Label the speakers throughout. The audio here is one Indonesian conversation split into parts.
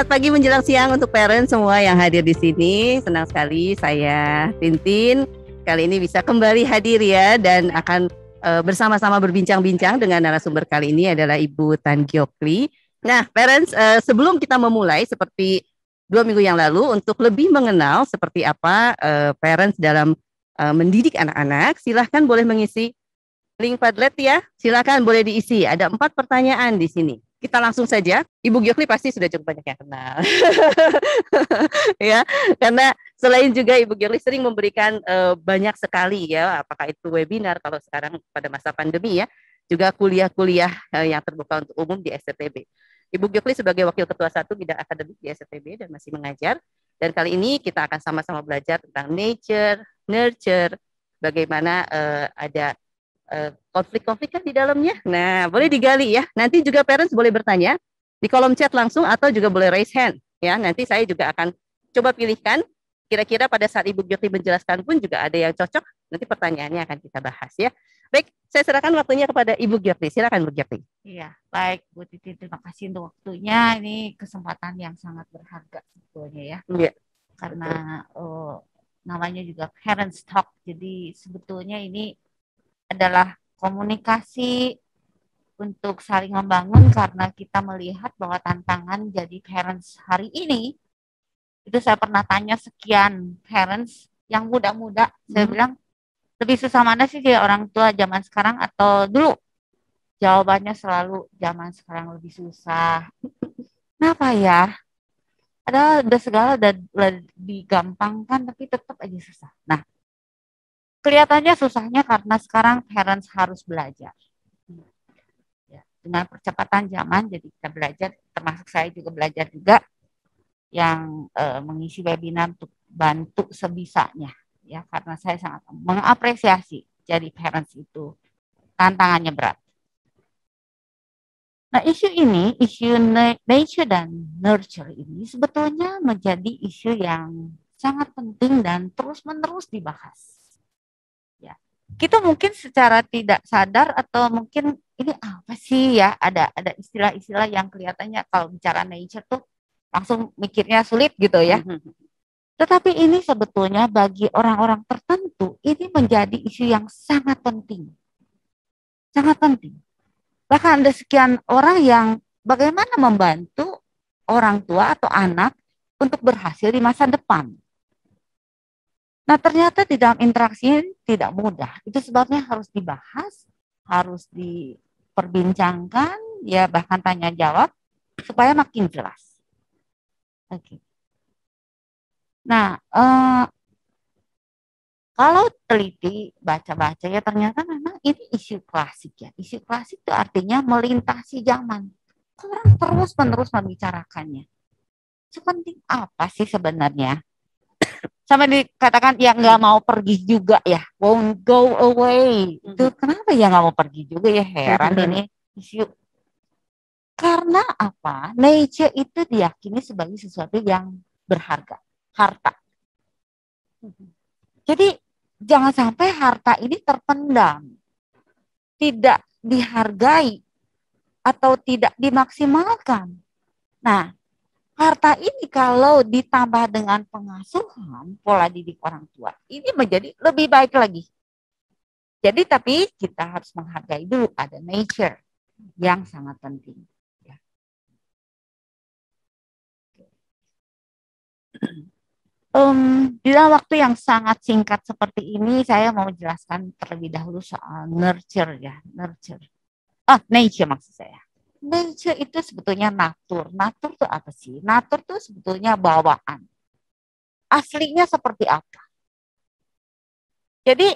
Speaker 1: Selamat pagi menjelang siang untuk parents semua yang hadir di sini. Senang sekali saya Tintin kali ini bisa kembali hadir ya dan akan bersama-sama berbincang-bincang dengan narasumber kali ini adalah Ibu Tan Gyokli. Nah, parents, sebelum kita memulai seperti 2 minggu yang lalu untuk lebih mengenal seperti apa parents dalam mendidik anak-anak, silahkan boleh mengisi link Padlet ya. Silahkan boleh diisi. Ada 4 pertanyaan di sini. Kita langsung saja. Ibu Gyokli pasti sudah cukup banyak yang kenal. Ya, karena selain juga Ibu Gyokli sering memberikan banyak sekali ya, apakah itu webinar kalau sekarang pada masa pandemi ya, juga kuliah-kuliah yang terbuka untuk umum di STTB. Ibu Gyokli sebagai Wakil Ketua 1 Bidang Akademik di STTB dan masih mengajar. Dan kali ini kita akan sama-sama belajar tentang nature, nurture, bagaimana ada konflik-konflik kan di dalamnya. Nah, boleh digali ya. Nanti juga parents boleh bertanya di kolom chat langsung atau juga boleh raise hand ya. Nanti saya juga akan coba pilihkan kira-kira pada saat Ibu Gyokli menjelaskan pun juga ada yang cocok. Nanti pertanyaannya akan kita bahas ya. Baik, saya serahkan waktunya kepada Ibu Gyokli. Silakan Bu Gyokli.
Speaker 2: Iya, baik Bu Titi, terima kasih untuk waktunya. Ini kesempatan yang sangat berharga sebetulnya ya.
Speaker 1: Iya.
Speaker 2: Karena namanya juga parents talk. Jadi sebetulnya ini adalah komunikasi untuk saling membangun karena kita melihat bahwa tantangan jadi parents hari ini, itu saya pernah tanya sekian parents yang muda-muda, saya bilang lebih susah mana sih dia orang tua zaman sekarang atau dulu? Jawabannya selalu zaman sekarang lebih susah. Kenapa ya? Ada segala udah digampangkan tapi tetap aja susah. Nah, kelihatannya susahnya karena sekarang parents harus belajar. Ya, dengan percepatan zaman, jadi kita belajar, termasuk saya juga belajar juga yang mengisi webinar untuk bantu sebisanya. Ya, karena saya sangat mengapresiasi jadi parents itu tantangannya berat. Nah, isu ini, isu nature dan nurture ini sebetulnya menjadi isu yang sangat penting dan terus-menerus dibahas. Kita mungkin secara tidak sadar atau mungkin ini apa sih ya, ada istilah-istilah yang kelihatannya kalau bicara nature tuh langsung mikirnya sulit gitu ya. Tetapi ini sebetulnya bagi orang-orang tertentu ini menjadi isu yang sangat penting. Sangat penting. Bahkan ada sekian orang yang bagaimana membantu orang tua atau anak untuk berhasil di masa depan. Nah, ternyata di dalam interaksi ini tidak mudah. Itu sebabnya harus dibahas, harus diperbincangkan, ya bahkan tanya jawab, supaya makin jelas. Oke. Nah, kalau teliti, baca-baca ya ternyata memang ini isu klasik ya. Isu klasik itu artinya melintasi zaman. Orang terus-menerus membicarakannya. Sepenting apa sih sebenarnya? Sama dikatakan ya nggak mau pergi juga ya, won't go away. Itu kenapa ya nggak mau pergi juga ya, heran ini isu. Karena apa? Nature itu diyakini sebagai sesuatu yang berharga, harta. Jadi jangan sampai harta ini terpendam, tidak dihargai atau tidak dimaksimalkan. Nah, harta ini kalau ditambah dengan pengasuhan, pola didik orang tua, ini menjadi lebih baik lagi. Jadi tapi kita harus menghargai dulu ada nature yang sangat penting. Ya. Di dalam waktu yang sangat singkat seperti ini, saya mau menjelaskan terlebih dahulu soal nurture ya, nurture. Nature maksud saya. Nature itu sebetulnya natur. Natur itu apa sih? Natur itu sebetulnya bawaan. Aslinya seperti apa? Jadi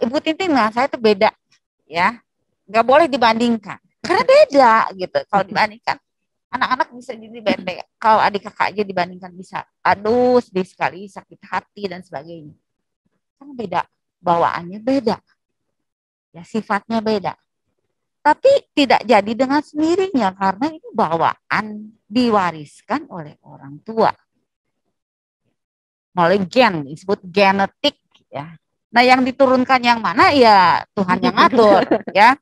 Speaker 2: Ibu Tintin dengan saya itu beda ya. Nggak boleh dibandingkan. Karena beda gitu. Kalau dibandingkan anak-anak bisa jadi bete. Kalau adik kakak aja dibandingkan bisa aduh sedih sekali, sakit hati dan sebagainya. Karena beda. Bawaannya beda. Ya sifatnya beda. Tapi tidak jadi dengan sendirinya karena itu bawaan diwariskan oleh orang tua. Melalui gen, disebut genetik ya. Nah, yang diturunkan yang mana ya Tuhan yang ngatur ya.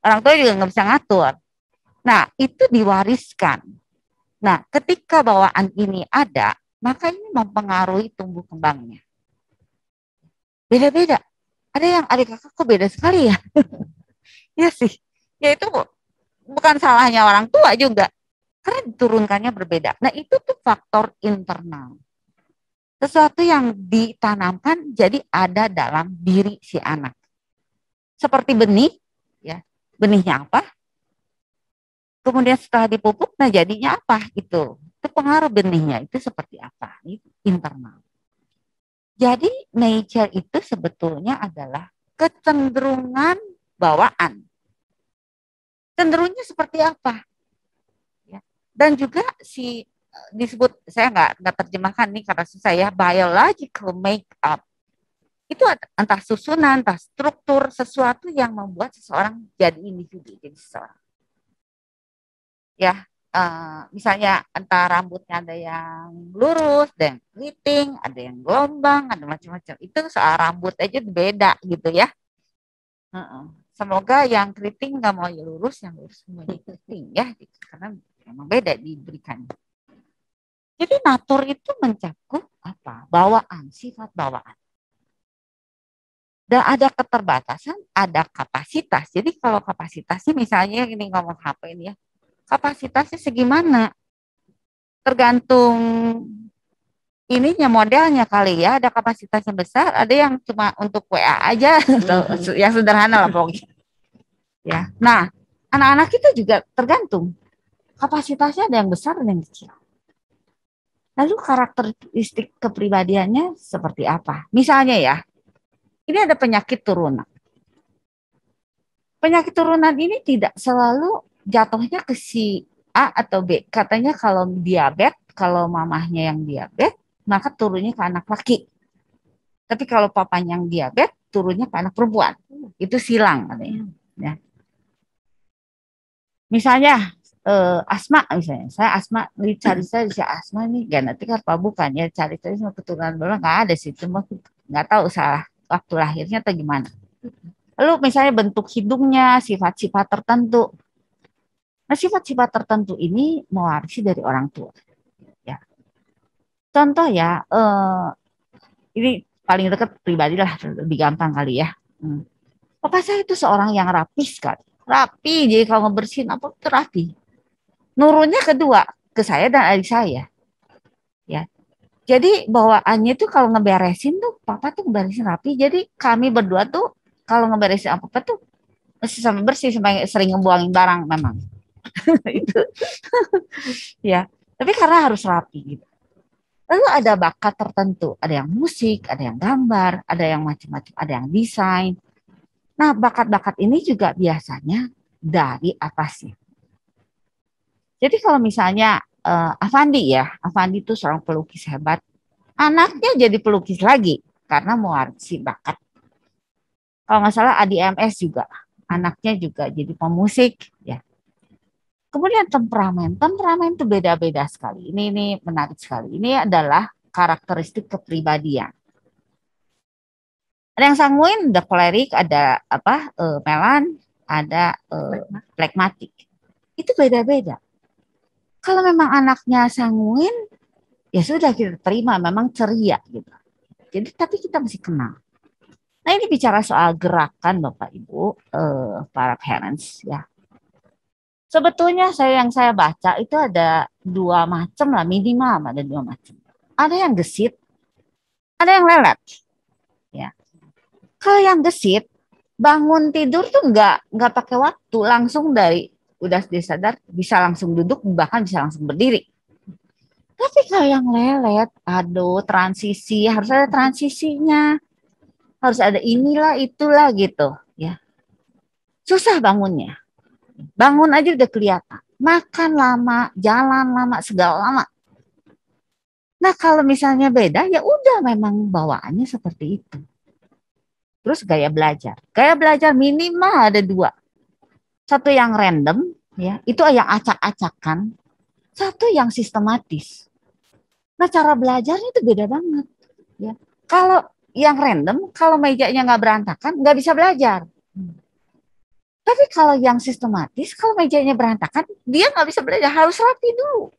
Speaker 2: Orang tua juga nggak bisa ngatur. Nah, itu diwariskan. Nah, ketika bawaan ini ada, maka ini mempengaruhi tumbuh kembangnya. Beda-beda. Ada yang adik kakak kok beda sekali ya. Ya sih. Ya itu bukan salahnya orang tua juga. Karena diturunkannya berbeda. Nah, itu tuh faktor internal. Sesuatu yang ditanamkan jadi ada dalam diri si anak. Seperti benih, ya. Benihnya apa? Kemudian setelah dipupuk, nah jadinya apa? Itu pengaruh benihnya itu seperti apa? Itu internal. Jadi nature itu sebetulnya adalah kecenderungan bawaan. Cenderungnya seperti apa? Ya. Dan juga si disebut, saya nggak terjemahkan nih karena susah ya, biological makeup. Itu entah susunan, entah struktur sesuatu yang membuat seseorang jadi individu, jadi seseorang. Ya, misalnya entah rambutnya ada yang lurus, ada yang keriting, ada yang gelombang, ada macam-macam. Itu soal rambut aja beda gitu ya. Semoga yang keriting nggak mau lurus, yang lurus mau keriting ya, gitu. Karena memang beda diberikan. Jadi natur itu mencakup apa? Bawaan, sifat bawaan. Dan ada keterbatasan, ada kapasitas. Jadi kalau kapasitasnya misalnya ini ngomong HP ini ya, kapasitasnya segimana? Tergantung ininya modelnya kali ya, ada kapasitasnya besar, ada yang cuma untuk WA aja, yang sederhana lah pokoknya. Ya, nah anak-anak kita juga tergantung kapasitasnya, ada yang besar ada yang kecil. Lalu karakteristik kepribadiannya seperti apa? Misalnya ya, ini ada penyakit turunan. Penyakit turunan ini tidak selalu jatuhnya ke si A atau B. Katanya kalau diabetes, kalau mamahnya yang diabetes, maka turunnya ke anak laki. Tapi kalau papanya yang diabetes, turunnya ke anak perempuan. Itu silang katanya. Ya. Misalnya asma misalnya. Saya asma, cari saya asma nih genetik apa bukan ya, cari sama keturunan berapa nggak ada sih, cuma nggak tahu salah waktu lahirnya atau gimana. Lalu misalnya bentuk hidungnya, sifat-sifat tertentu. Nah, sifat-sifat tertentu ini mewarisi dari orang tua. Ya. Contoh ya, ini paling dekat pribadi lah, lebih gampang kali ya. Papa saya itu seorang yang rapi sekali. Rapi, jadi kalau ngebersihin apa itu rapi. Nurunnya kedua, ke saya dan adik saya. Ya. Jadi bawaannya tuh kalau ngeberesin tuh, papa tuh ngeberesin rapi. Jadi kami berdua tuh kalau ngeberesin apa-apa tuh sampai bersih, sampai sering ngebuangin barang memang. Itu. Ya. Tapi karena harus rapi gitu. Lalu ada bakat tertentu, ada yang musik, ada yang gambar, ada yang macam-macam, ada yang desain. Nah, bakat-bakat ini juga biasanya dari atasnya. Jadi kalau misalnya Avandi ya, Avandi itu seorang pelukis hebat, anaknya jadi pelukis lagi karena mewarisi bakat. Kalau nggak salah Adi MS juga, anaknya juga jadi pemusik ya. Kemudian temperamen itu beda-beda sekali. Ini menarik sekali. Ini adalah karakteristik kepribadian. Ada yang sanguin, ada kolerik, ada melan, ada plekmatik. Itu beda-beda. Kalau memang anaknya sanguin, ya sudah kita terima, memang ceria gitu. Jadi tapi kita mesti kenal. Nah ini bicara soal gerakan Bapak Ibu, para parents ya. Sebetulnya yang saya baca itu ada dua macam lah, minimal ada dua macam. Ada yang gesit, ada yang lelet. Ya. Kalau yang gesit, bangun tidur tuh nggak pakai waktu, langsung dari udah disadar bisa langsung duduk, bahkan bisa langsung berdiri. Tapi kalau yang lelet, aduh transisi, harus ada transisinya, harus ada inilah itulah gitu, ya. Susah bangunnya, bangun aja udah kelihatan, makan lama, jalan lama, segala lama. Nah kalau misalnya beda, ya udah memang bawaannya seperti itu. Terus gaya belajar minimal ada dua. Satu yang random, ya, itu yang acak-acakan. Satu yang sistematis. Nah, cara belajarnya itu beda banget. Ya. Kalau yang random, kalau mejanya nggak berantakan, nggak bisa belajar. Tapi kalau yang sistematis, kalau mejanya berantakan, dia nggak bisa belajar, harus rapi dulu.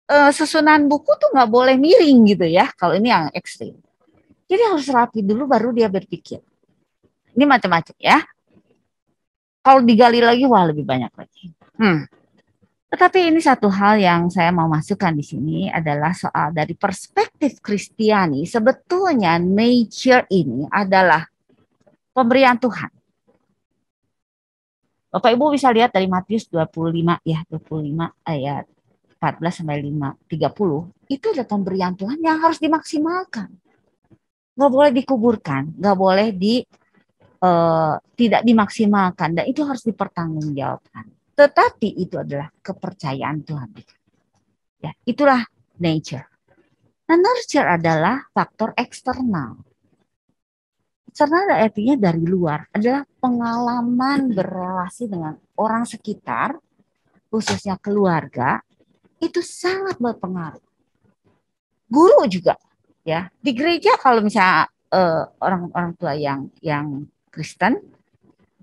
Speaker 2: susunan buku tuh nggak boleh miring gitu ya. Kalau ini yang ekstrim. Jadi harus rapi dulu baru dia berpikir. Ini macam-macam ya. Kalau digali lagi wah lebih banyak lagi. Tetapi ini satu hal yang saya mau masukkan di sini adalah soal dari perspektif Kristiani, sebetulnya nature ini adalah pemberian Tuhan. Bapak Ibu bisa lihat dari Matius 25 ya, 25 ayat 14 sampai 30. Itu adalah pemberian Tuhan yang harus dimaksimalkan. Nggak boleh dikuburkan, nggak boleh tidak dimaksimalkan, dan itu harus dipertanggungjawabkan. Tetapi itu adalah kepercayaan Tuhan. Ya, itulah nature. Nah, nurture adalah faktor eksternal. Eksternal artinya dari luar, adalah pengalaman berrelasi dengan orang sekitar, khususnya keluarga, itu sangat berpengaruh. Guru juga, ya. Di gereja kalau misalnya orang-orang tua yang Kristen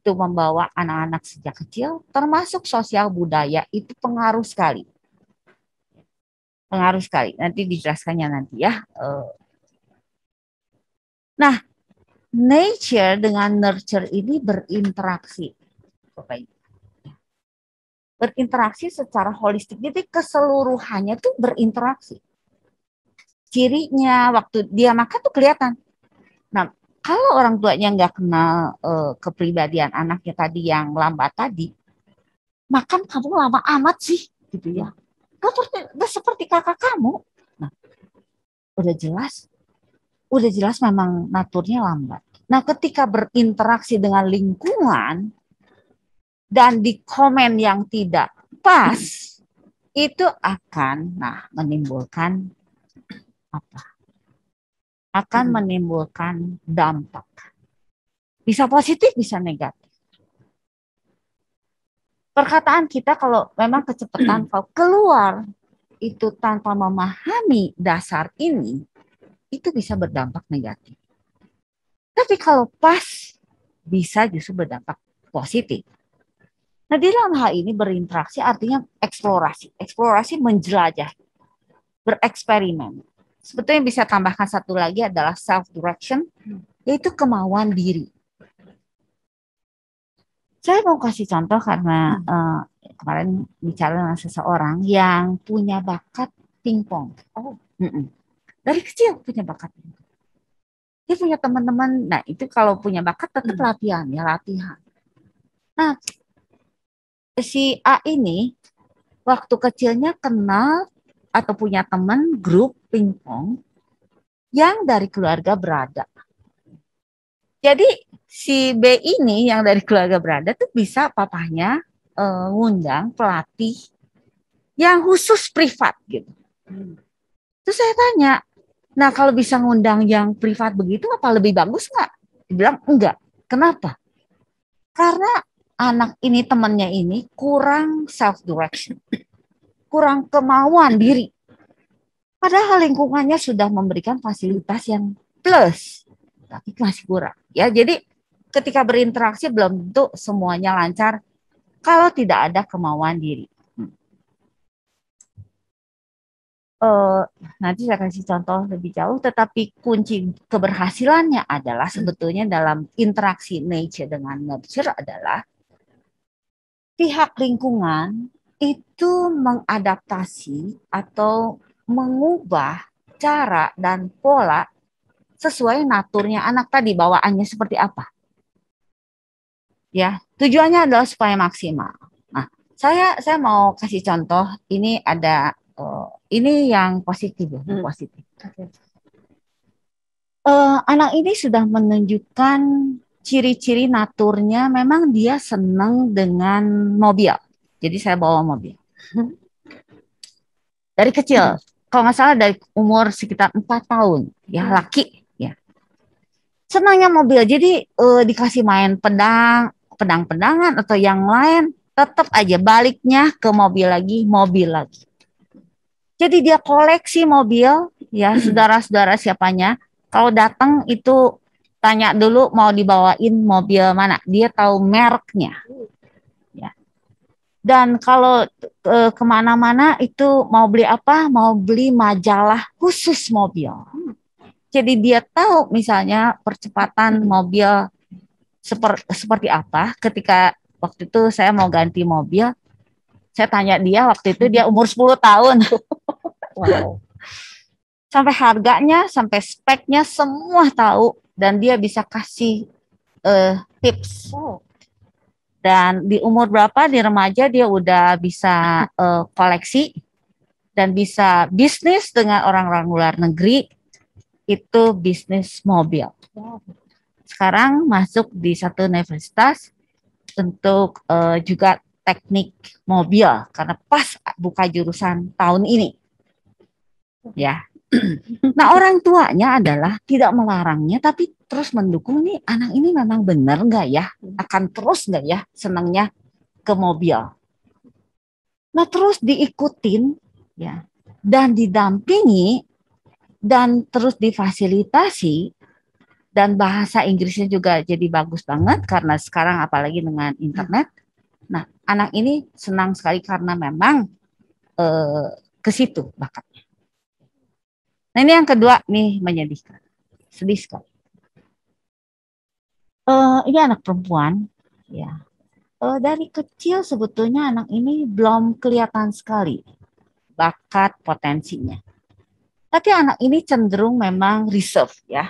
Speaker 2: itu membawa anak-anak sejak kecil, termasuk sosial budaya itu pengaruh sekali. Pengaruh sekali. Nanti dijelaskannya nanti ya. Nah, nature dengan nurture ini berinteraksi. Berinteraksi secara holistik. Jadi keseluruhannya tuh berinteraksi. Cirinya waktu dia makan tuh kelihatan. Nah, kalau orang tuanya nggak kenal kepribadian anaknya tadi yang lambat tadi, makan kamu lama amat sih, gitu ya. Gak seperti kakak kamu. Nah, udah jelas memang naturnya lambat. Nah, ketika berinteraksi dengan lingkungan dan di komen yang tidak pas, itu akan menimbulkan apa? Akan menimbulkan dampak. Bisa positif, bisa negatif. Perkataan kita kalau memang kecepatan keluar itu tanpa memahami dasar ini, itu bisa berdampak negatif. Tapi kalau pas, bisa justru berdampak positif. Nah, di dalam hal ini berinteraksi artinya eksplorasi. Eksplorasi menjelajah, bereksperimen. Sebetulnya bisa tambahkan satu lagi adalah self-direction, yaitu kemauan diri. Saya mau kasih contoh karena kemarin bicara dengan seseorang yang punya bakat pingpong. Dari kecil punya bakat pingpong. Dia punya teman-teman, nah itu kalau punya bakat tetap latihan. Nah, si A ini waktu kecilnya kenal atau punya teman grup pingpong yang dari keluarga berada. Jadi si B ini yang dari keluarga berada tuh bisa papahnya ngundang pelatih yang khusus privat gitu. Terus saya tanya, nah kalau bisa ngundang yang privat begitu apa lebih bagus nggak? Dia bilang enggak. Kenapa? Karena anak ini temannya ini kurang self direction, kurang kemauan diri. Padahal lingkungannya sudah memberikan fasilitas yang plus, tapi masih kurang. Ya, jadi ketika berinteraksi belum tentu semuanya lancar kalau tidak ada kemauan diri. Nanti saya kasih contoh lebih jauh, tetapi kunci keberhasilannya adalah sebetulnya dalam interaksi nature dengan nurture adalah pihak lingkungan itu mengadaptasi atau mengubah cara dan pola sesuai naturnya anak tadi, bawaannya seperti apa. Ya, tujuannya adalah supaya maksimal. Nah, saya mau kasih contoh, ini ada ini yang positif ya, positif. Anak ini sudah menunjukkan ciri-ciri naturnya, memang dia senang dengan mobil. Jadi saya bawa mobil. Dari kecil, kalau nggak salah dari umur sekitar 4 tahun, ya laki, ya. Senangnya mobil, jadi dikasih main pedang-pedangan atau yang lain, tetap aja baliknya ke mobil lagi. Jadi dia koleksi mobil, ya saudara-saudara siapanya. Kalau datang itu tanya dulu mau dibawain mobil mana, dia tahu mereknya. Ya. Dan kalau kemana-mana itu mau beli apa? Mau beli majalah khusus mobil. Jadi dia tahu misalnya percepatan mobil seperti apa. Ketika waktu itu saya mau ganti mobil, saya tanya dia, waktu itu dia umur 10 tahun.
Speaker 1: Wow.
Speaker 2: Sampai harganya, sampai speknya semua tahu, dan dia bisa kasih tips. Dan di umur berapa, di remaja dia udah bisa koleksi dan bisa bisnis dengan orang-orang luar negeri, itu bisnis mobil. Sekarang masuk di satu universitas untuk juga teknik mobil karena pas buka jurusan tahun ini. Ya. Nah, orang tuanya adalah tidak melarangnya tapi terus mendukung nih, anak ini memang benar nggak ya? Akan terus nggak ya senangnya ke mobil? Nah, terus diikutin ya dan didampingi dan terus difasilitasi, dan bahasa Inggrisnya juga jadi bagus banget karena sekarang apalagi dengan internet. Nah, anak ini senang sekali karena memang ke situ bakatnya. Nah, ini yang kedua nih, menyedihkan, sedih sekali. Ini anak perempuan, ya. Dari kecil sebetulnya anak ini belum kelihatan sekali bakat potensinya. Tapi anak ini cenderung memang reserve, ya,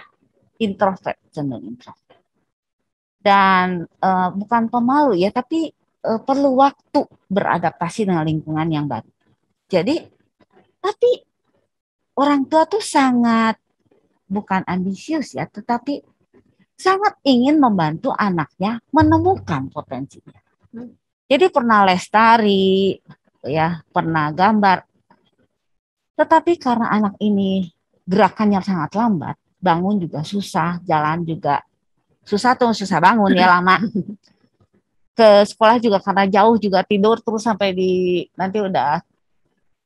Speaker 2: introvert, cenderung introvert. Dan bukan pemalu ya, tapi perlu waktu beradaptasi dengan lingkungan yang baru. Jadi, tapi orang tua tuh sangat bukan ambisius ya, tetapi sangat ingin membantu anaknya menemukan potensinya. Jadi pernah les tari, ya, pernah gambar. Tetapi karena anak ini gerakannya sangat lambat, bangun juga susah, jalan juga susah bangun ya, lama. Ke sekolah juga karena jauh, juga tidur terus sampai di nanti udah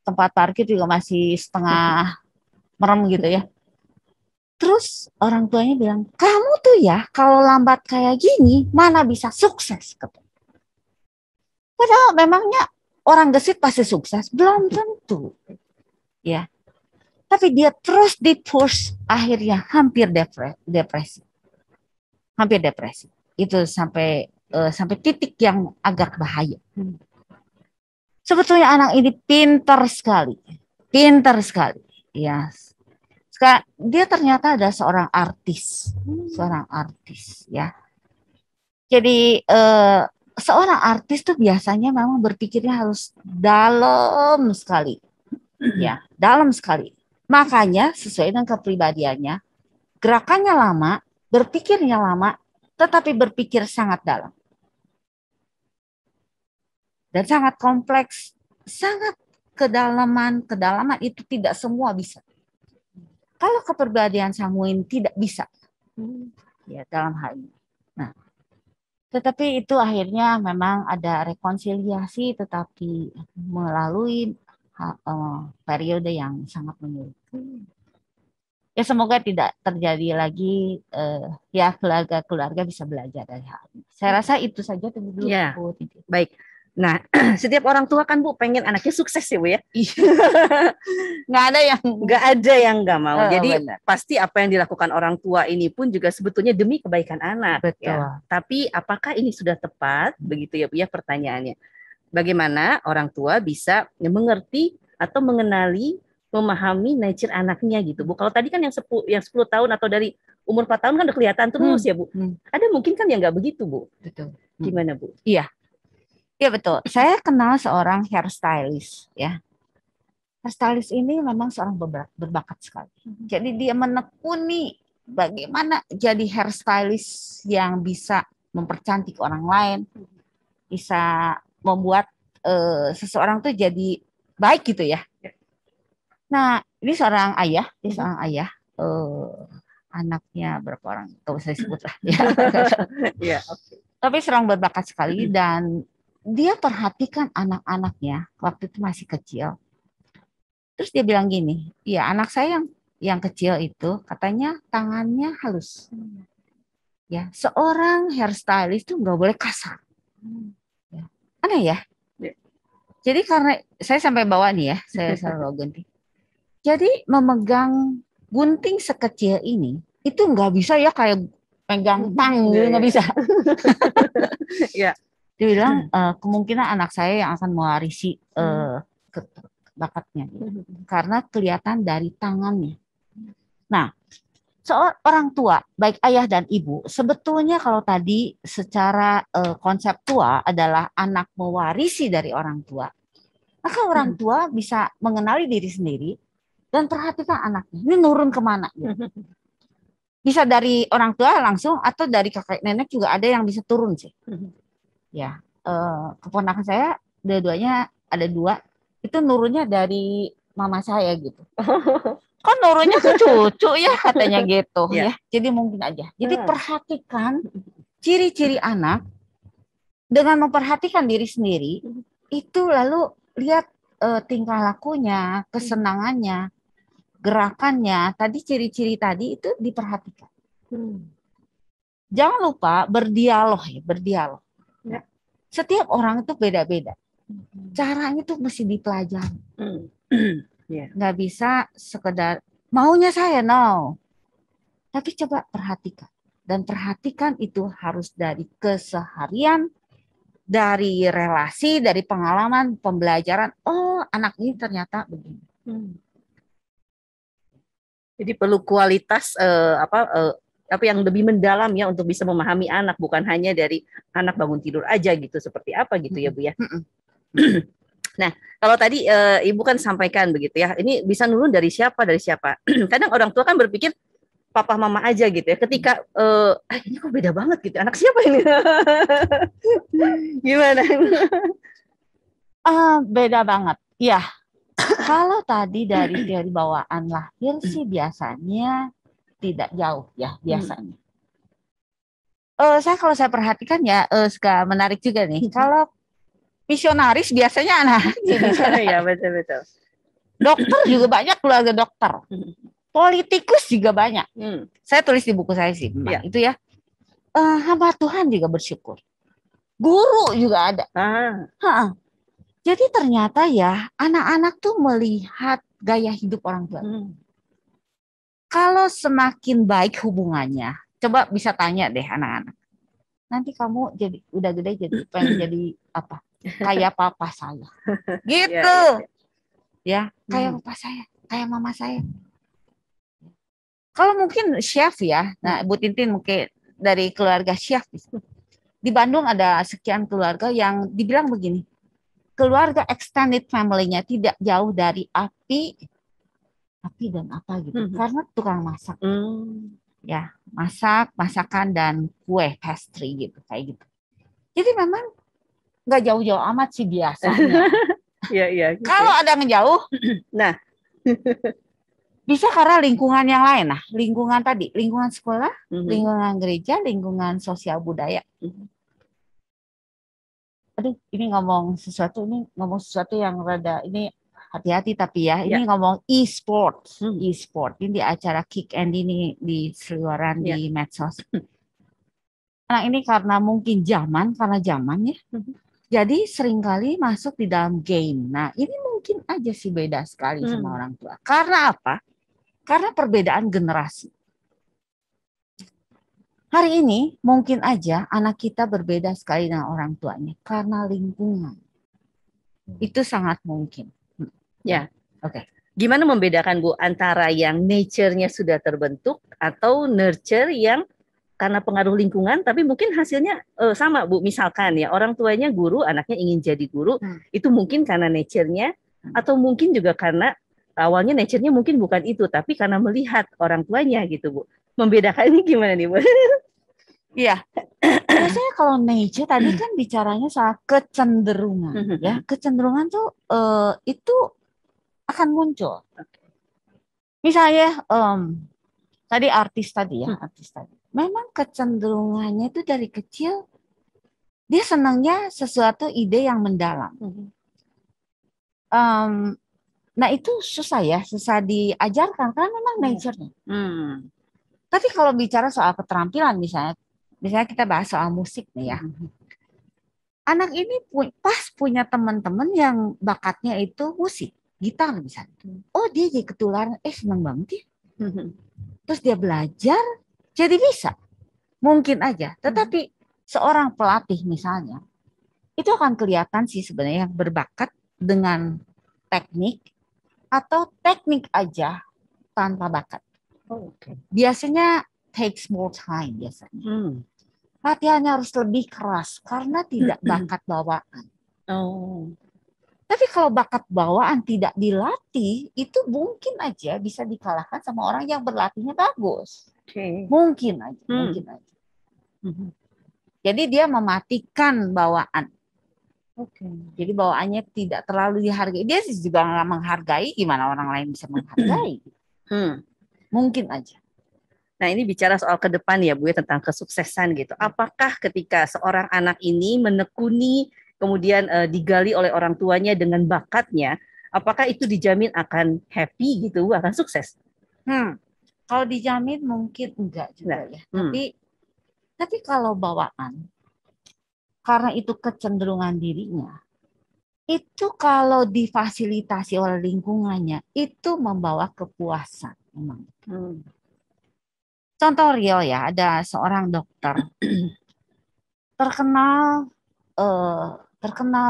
Speaker 2: tempat parkir juga masih setengah merem gitu ya. Terus orang tuanya bilang, kamu tuh ya kalau lambat kayak gini mana bisa sukses. Padahal memangnya orang gesit pasti sukses? Belum tentu. Ya. Tapi dia terus di-push, akhirnya hampir depresi. Hampir depresi. Itu sampai titik yang agak bahaya. Sebetulnya anak ini pintar sekali. Pintar sekali. Ya. Sekarang dia ternyata ada seorang artis. Seorang artis, ya. Jadi seorang artis tuh biasanya memang berpikirnya harus dalam sekali, ya, dalam sekali. Makanya sesuai dengan kepribadiannya, gerakannya lama, berpikirnya lama, tetapi berpikir sangat dalam dan sangat kompleks, sangat kedalaman itu tidak semua bisa. Kalau kepribadian Samuin tidak bisa, ya dalam hal ini. Nah, tetapi itu akhirnya memang ada rekonsiliasi, tetapi melalui periode yang sangat menyulitkan. Ya semoga tidak terjadi lagi, ya keluarga bisa belajar dari hal ini. Saya rasa itu saja dulu.
Speaker 1: Ya, baik. Nah, setiap orang tua kan Bu pengen anaknya sukses ya Bu ya.
Speaker 2: Nggak ada yang
Speaker 1: nggak mau. Jadi
Speaker 2: benar.
Speaker 1: pasti apa yang dilakukan orang tua ini pun juga sebetulnya demi kebaikan anak.
Speaker 2: Betul.
Speaker 1: Ya. Tapi apakah ini sudah tepat? Begitu ya Bu ya pertanyaannya. Bagaimana orang tua bisa mengerti atau mengenali, memahami nature anaknya gitu Bu. Kalau tadi kan yang 10 tahun atau dari umur 4 tahun kan udah kelihatan terus ya Bu. Ada mungkin kan yang nggak begitu Bu.
Speaker 2: Betul.
Speaker 1: Gimana Bu?
Speaker 2: Iya. Iya betul. Saya kenal seorang hairstylist, ya. Hairstylist ini memang seorang berbakat sekali. Jadi dia menekuni bagaimana jadi hairstylist yang bisa mempercantik orang lain, bisa membuat seseorang tuh jadi baik gitu ya. Nah, ini seorang ayah, anaknya berapa orang? Tahu saya sebut lah. Ya. Tapi seorang berbakat sekali, dan dia perhatikan anak-anaknya waktu itu masih kecil. Terus dia bilang gini, iya anak saya yang kecil itu katanya tangannya halus. Ya, seorang hairstylist itu nggak boleh kasar. Ya. Aneh ya? Jadi karena saya sampai bawa nih ya, saya selalu ganti. Jadi memegang gunting sekecil ini itu nggak bisa ya kayak pegang tang gitu, nggak bisa.
Speaker 1: Ya.
Speaker 2: Dia bilang kemungkinan anak saya yang akan mewarisi bakatnya karena kelihatan dari tangannya. Nah, seorang tua, baik ayah dan ibu, sebetulnya kalau tadi secara konseptual adalah anak mewarisi dari orang tua, maka orang tua bisa mengenali diri sendiri dan perhatikan anaknya. Ini nurun kemana? Bisa dari orang tua langsung atau dari kakek nenek juga ada yang bisa turun sih. Ya, keponakan saya dua-duanya ada dua, itu nurunnya dari mama saya gitu. Kok nurunnya ke cucu ya katanya gitu ya. Jadi mungkin aja. Jadi perhatikan ciri-ciri anak dengan memperhatikan diri sendiri itu, lalu lihat tingkah lakunya, kesenangannya, gerakannya, tadi ciri-ciri tadi itu diperhatikan. Jangan lupa berdialog ya, berdialog. Ya. Setiap orang itu beda-beda. Caranya tuh mesti dipelajari. Nggak bisa sekedar maunya saya, no. Tapi coba perhatikan. Dan perhatikan itu harus dari keseharian, dari relasi, dari pengalaman, pembelajaran. Oh, anak ini ternyata begini.
Speaker 1: Jadi perlu kualitas apa yang lebih mendalam ya untuk bisa memahami anak, bukan hanya dari anak bangun tidur aja gitu, seperti apa gitu ya Bu ya. Nah, kalau tadi Ibu kan sampaikan begitu ya, ini bisa nurun dari siapa, kadang orang tua kan berpikir papa mama aja gitu ya, ketika ini kok beda banget gitu, anak siapa ini? Gimana?
Speaker 2: Beda banget ya. Kalau tadi dari teori bawaan lahir sih biasanya tidak jauh ya, biasanya. Kalau saya perhatikan ya, suka menarik juga nih. Kalau misionaris biasanya anak.
Speaker 1: Ya, betul.
Speaker 2: Dokter juga banyak, keluarga dokter. Politikus juga banyak. Saya tulis di buku saya sih, itu ya. Hamba Tuhan juga bersyukur. Guru juga ada. Jadi ternyata ya, anak-anak tuh melihat gaya hidup orang tua. Kalau semakin baik hubungannya, coba bisa tanya deh anak-anak. Nanti kamu jadi udah gede jadi pengen jadi apa? Kayak papa saya. Gitu. Ya, kayak papa saya, kayak mama saya. Kalau mungkin chef ya, nah Bu Tintin mungkin dari keluarga chef. Di Bandung ada sekian keluarga yang dibilang begini, keluarga extended family-nya tidak jauh dari api dan apa gitu, karena tukang masak. Ya, masakan dan kue, pastry gitu, kayak gitu. Jadi memang nggak jauh-jauh amat sih biasanya.
Speaker 1: Iya. Gitu.
Speaker 2: Kalau ada yang jauh,
Speaker 1: nah
Speaker 2: bisa karena lingkungan yang lain. Nah, lingkungan tadi, lingkungan sekolah, lingkungan gereja, lingkungan sosial budaya. Aduh, ini ngomong sesuatu yang rada ini hati-hati tapi ya. Ini ngomong e-sport. E-sport ini di acara Kick and ini di seliweran di medsos. Nah, ini karena mungkin karena zaman ya. Jadi seringkali masuk di dalam game. Nah, ini mungkin aja sih beda sekali sama orang tua. Karena apa? Karena perbedaan generasi. Hari ini mungkin aja anak kita berbeda sekali dengan orang tuanya karena lingkungan. Itu sangat mungkin.
Speaker 1: Ya, oke. Gimana membedakan Bu antara yang nature-nya sudah terbentuk atau nurture yang karena pengaruh lingkungan tapi mungkin hasilnya sama Bu. Misalkan ya orang tuanya guru, anaknya ingin jadi guru, itu mungkin karena nature-nya atau mungkin juga karena awalnya nature-nya mungkin bukan itu tapi karena melihat orang tuanya gitu Bu. Membedakan ini gimana nih Bu?
Speaker 2: Iya. Biasanya kalau nature tadi kan bicaranya soal kecenderungan, ya. Kecenderungan tuh itu akan muncul. Misalnya tadi artis tadi. Memang kecenderungannya itu dari kecil dia senangnya sesuatu ide yang mendalam. Nah itu susah diajarkan karena memang nature-nya. Tapi kalau bicara soal keterampilan misalnya kita bahas soal musik nih ya. anak ini pas punya teman-teman yang bakatnya itu musik, gitar misalnya. Oh dia jadi ketularan, senang banget ya. Terus dia belajar, jadi bisa. Mungkin aja. Tetapi seorang pelatih misalnya, itu akan kelihatan sih sebenarnya yang berbakat dengan teknik atau teknik aja tanpa bakat. Biasanya takes more time biasanya. Latihannya harus lebih keras karena tidak bakat bawaan. Tapi kalau bakat bawaan tidak dilatih, itu mungkin aja bisa dikalahkan sama orang yang berlatihnya bagus. Mungkin aja. Jadi dia mematikan bawaan. Jadi bawaannya tidak terlalu dihargai. Dia sih juga nggak menghargai, gimana orang lain bisa menghargai? Mungkin aja.
Speaker 1: Nah, ini bicara soal ke depan ya, Bu, ya, tentang kesuksesan gitu. Apakah ketika seorang anak ini menekuni, kemudian digali oleh orang tuanya dengan bakatnya, apakah itu dijamin akan happy gitu, Bu, akan sukses?
Speaker 2: Kalau dijamin mungkin enggak juga ya. Tapi kalau bawaan, karena itu kecenderungan dirinya, itu kalau difasilitasi oleh lingkungannya, itu membawa kepuasan memang. Contoh real ya, ada seorang dokter terkenal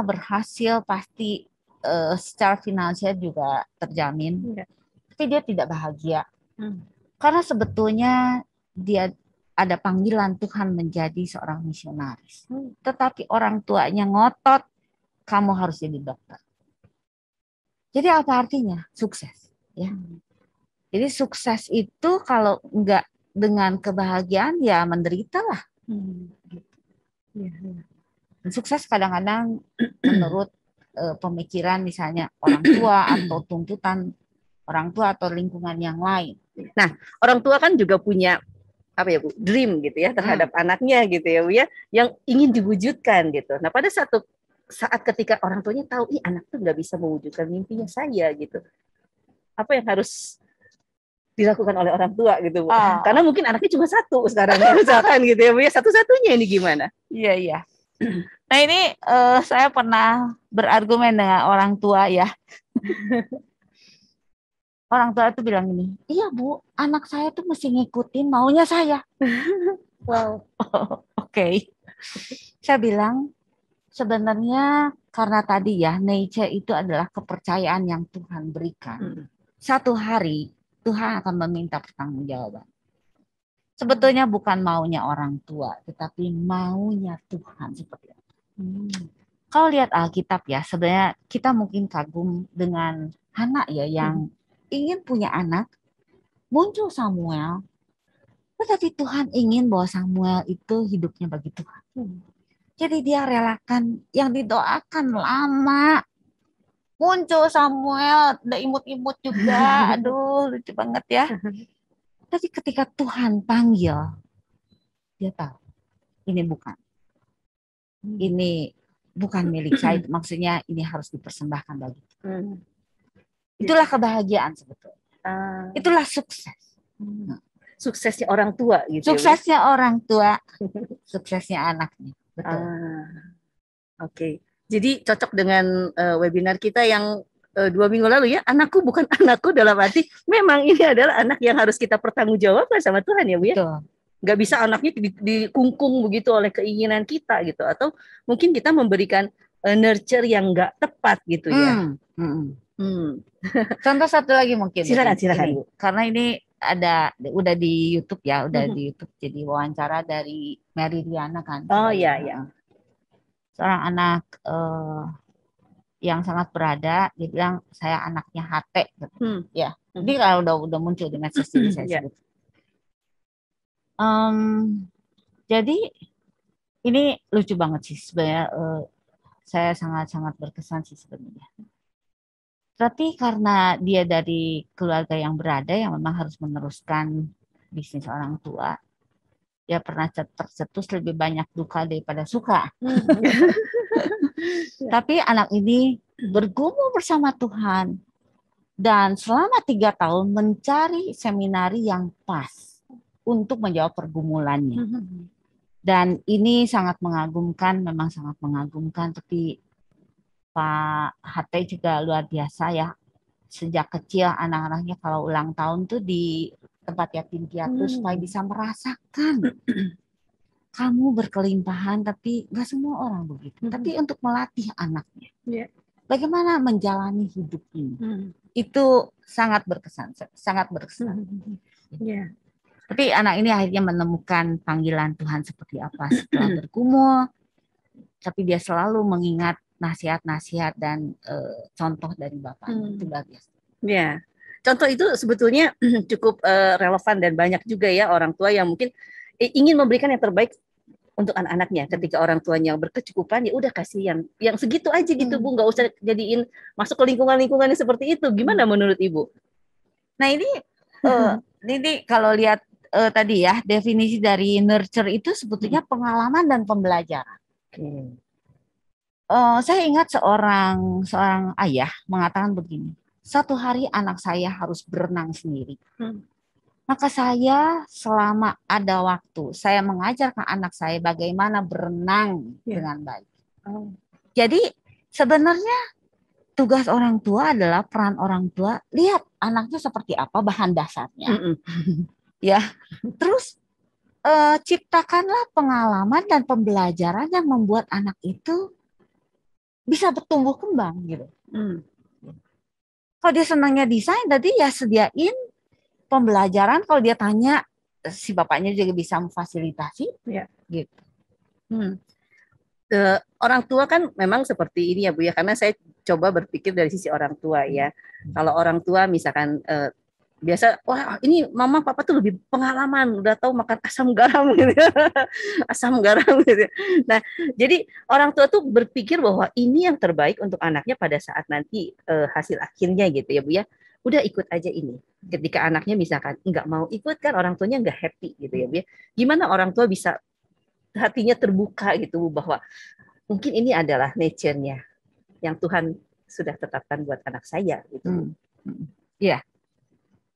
Speaker 2: berhasil, pasti secara finansial juga terjamin, tapi dia tidak bahagia karena sebetulnya dia ada panggilan Tuhan menjadi seorang misionaris, tetapi orang tuanya ngotot kamu harus jadi dokter. Jadi apa artinya sukses ya? Jadi sukses itu kalau enggak dengan kebahagiaan ya menderita lah. Dan sukses kadang-kadang menurut pemikiran misalnya orang tua atau tuntutan orang tua atau lingkungan yang lain.
Speaker 1: Nah, orang tua kan juga punya apa ya, Bu, dream gitu ya terhadap anaknya gitu ya, Bu, ya, yang ingin diwujudkan gitu. Nah, pada satu saat ketika orang tuanya tahu, anak tuh nggak bisa mewujudkan mimpinya saya gitu, apa yang harus dilakukan oleh orang tua gitu, Bu? Karena mungkin anaknya cuma satu sekarang misalkan gitu ya, Bu, ya, satu-satunya ini gimana?
Speaker 2: Iya. Nah ini saya pernah berargumen dengan orang tua ya. Orang tua itu bilang gini, iya Bu, anak saya tuh mesti ngikutin maunya saya. Wow. Oke. Saya bilang sebenarnya karena tadi ya, nature itu adalah kepercayaan yang Tuhan berikan. Satu hari Tuhan akan meminta pertanggungjawaban. Sebetulnya bukan maunya orang tua, tetapi maunya Tuhan seperti itu. Kalau lihat Alkitab ya, sebenarnya kita mungkin kagum dengan Hana ya yang ingin punya anak. Muncul Samuel, tetapi Tuhan ingin bahwa Samuel itu hidupnya bagi Tuhan. Jadi dia relakan yang didoakan lama. Muncul Samuel, udah imut-imut juga. Aduh, lucu banget ya. Tapi ketika Tuhan panggil, dia tahu ini bukan. Ini bukan milik saya. Maksudnya ini harus dipersembahkan bagi Tuhan. Itulah kebahagiaan sebetulnya. Itulah sukses.
Speaker 1: Suksesnya orang tua gitu.
Speaker 2: Suksesnya orang tua, suksesnya anaknya. Betul.
Speaker 1: Oke. Jadi cocok dengan webinar kita yang 2 minggu lalu ya. Anakku bukan anakku, dalam arti memang ini adalah anak yang harus kita pertanggungjawabkan sama Tuhan ya, Bu ya.
Speaker 2: Betul.
Speaker 1: Nggak bisa anaknya dikungkung begitu oleh keinginan kita gitu, atau mungkin kita memberikan nurture yang nggak tepat gitu ya.
Speaker 2: Contoh satu lagi mungkin.
Speaker 1: Silakan Bu.
Speaker 2: Karena ini udah di YouTube ya, di YouTube, jadi wawancara dari Mary Riana kan.
Speaker 1: Oh iya.
Speaker 2: Seorang anak yang sangat berada, dia bilang saya anaknya HT gitu. Ya. Jadi kalau udah muncul di medsos ini saya sebut. Jadi ini lucu banget sih sebenarnya, saya sangat-sangat berkesan sih sebenarnya. Tapi karena dia dari keluarga yang berada yang memang harus meneruskan bisnis orang tua, dia pernah tercetus lebih banyak duka daripada suka. Tapi anak ini bergumul bersama Tuhan dan selama 3 tahun mencari seminari yang pas untuk menjawab pergumulannya. Dan ini sangat mengagumkan, memang sangat mengagumkan. Tapi Pak HT juga luar biasa ya. Sejak kecil anak-anaknya kalau ulang tahun tuh di tempat yatim piatu supaya bisa merasakan kamu berkelimpahan, tapi nggak semua orang begitu. Tapi untuk melatih anaknya, bagaimana menjalani hidup ini, itu sangat berkesan, sangat berkesan. Tapi anak ini akhirnya menemukan panggilan Tuhan seperti apa setelah bergumul, tapi dia selalu mengingat nasihat-nasihat dan contoh dari Bapak. Itu luar biasa.
Speaker 1: Ya, contoh itu sebetulnya cukup relevan dan banyak juga ya orang tua yang mungkin ingin memberikan yang terbaik untuk anak-anaknya. Ketika orang tuanya berkecukupan, ya udah kasih yang segitu aja gitu, Bu, nggak usah jadiin masuk ke lingkungan-lingkungan yang seperti itu. Gimana menurut Ibu?
Speaker 2: Nah ini kalau lihat tadi ya, definisi dari nurture itu sebetulnya pengalaman dan pembelajaran. Saya ingat seorang ayah mengatakan begini, satu hari anak saya harus berenang sendiri. Maka saya selama ada waktu, saya mengajarkan anak saya bagaimana berenang dengan baik. Jadi sebenarnya tugas orang tua adalah peran orang tua, lihat anaknya seperti apa bahan dasarnya. Ya, terus ciptakanlah pengalaman dan pembelajaran yang membuat anak itu bisa bertumbuh kembang gitu. Kalau dia senangnya desain, tadi ya sediain pembelajaran. Kalau dia tanya, si bapaknya juga bisa memfasilitasi. Gitu.
Speaker 1: Orang tua kan memang seperti ini ya Bu ya, karena saya coba berpikir dari sisi orang tua ya. Kalau orang tua misalkan biasa, wah ini mama papa tuh lebih pengalaman, udah tahu makan asam garam gitu. Asam garam gitu. Nah, jadi orang tua tuh berpikir bahwa ini yang terbaik untuk anaknya pada saat nanti hasil akhirnya gitu ya Bu ya. Udah ikut aja ini. Ketika anaknya misalkan nggak mau ikut, kan orang tuanya nggak happy gitu ya Bu ya. Gimana orang tua bisa hatinya terbuka gitu Bu, bahwa mungkin ini adalah nature-nya yang Tuhan sudah tetapkan buat anak saya gitu.
Speaker 2: Iya.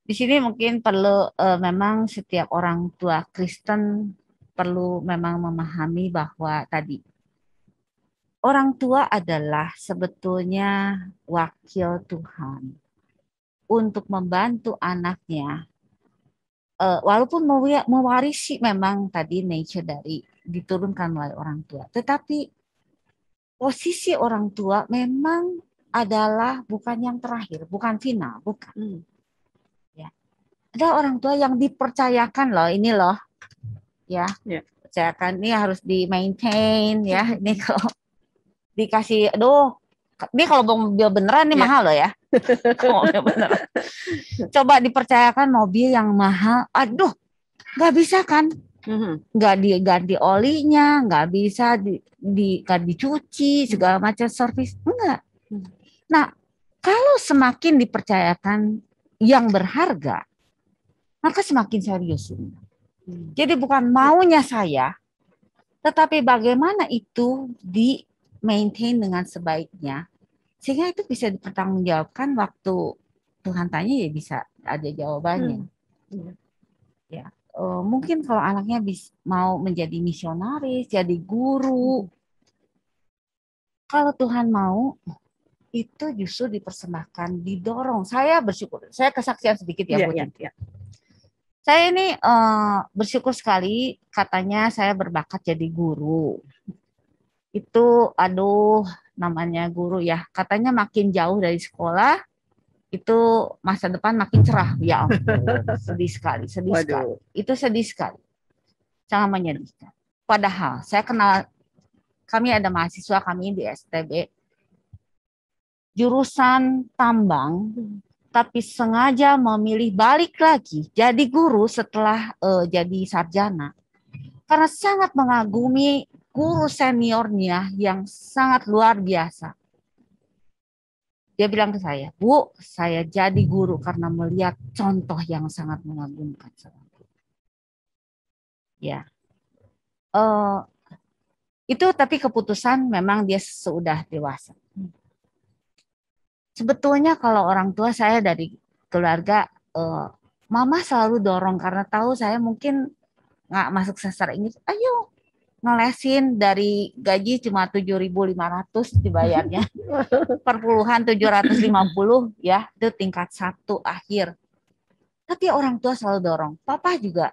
Speaker 2: Di sini mungkin perlu memang setiap orang tua Kristen perlu memang memahami bahwa tadi orang tua adalah sebetulnya wakil Tuhan untuk membantu anaknya, walaupun mewarisi memang tadi nature dari diturunkan melalui orang tua, tetapi posisi orang tua memang adalah bukan yang terakhir, bukan final, bukan. Ya. Ada orang tua yang dipercayakan loh, ini loh, ya, percayakan ini harus di maintain ya, ini kalau dikasih, aduh, ini kalau mobil beneran nih mahal loh ya. Mobil beneran. Coba dipercayakan mobil yang mahal, aduh, nggak bisa kan? Nggak diganti olinya, nggak bisa dicuci, segala macam servis, enggak. Nah, kalau semakin dipercayakan yang berharga, maka semakin serius. Jadi bukan maunya saya, tetapi bagaimana itu di maintain dengan sebaiknya, sehingga itu bisa dipertanggungjawabkan waktu Tuhan tanya ya bisa ada jawabannya. Ya, mungkin kalau anaknya mau menjadi misionaris, jadi guru, kalau Tuhan mau, itu justru dipersembahkan, didorong. Saya bersyukur, saya kesaksian sedikit ya, Bu. Saya ini bersyukur sekali, katanya saya berbakat jadi guru. Itu, aduh, namanya guru ya, katanya makin jauh dari sekolah, itu masa depan makin cerah. Ya ampun, sedih sekali. Itu sedih sekali. Sangat menyedihkan. Padahal saya kenal, kami ada mahasiswa kami di STB, jurusan tambang, tapi sengaja memilih balik lagi jadi guru setelah jadi sarjana. Karena sangat mengagumi guru seniornya yang sangat luar biasa. Dia bilang ke saya, Bu, saya jadi guru karena melihat contoh yang sangat mengagumkan. Ya, itu tapi keputusan memang dia sudah dewasa. Sebetulnya kalau orang tua saya dari keluarga, mama selalu dorong karena tahu saya mungkin nggak masuk sastra Inggris. Ayo, ngelesin dari gaji cuma 7.500 dibayarnya per puluhan 750 ya, itu tingkat 1 akhir. Tapi orang tua selalu dorong. Papa juga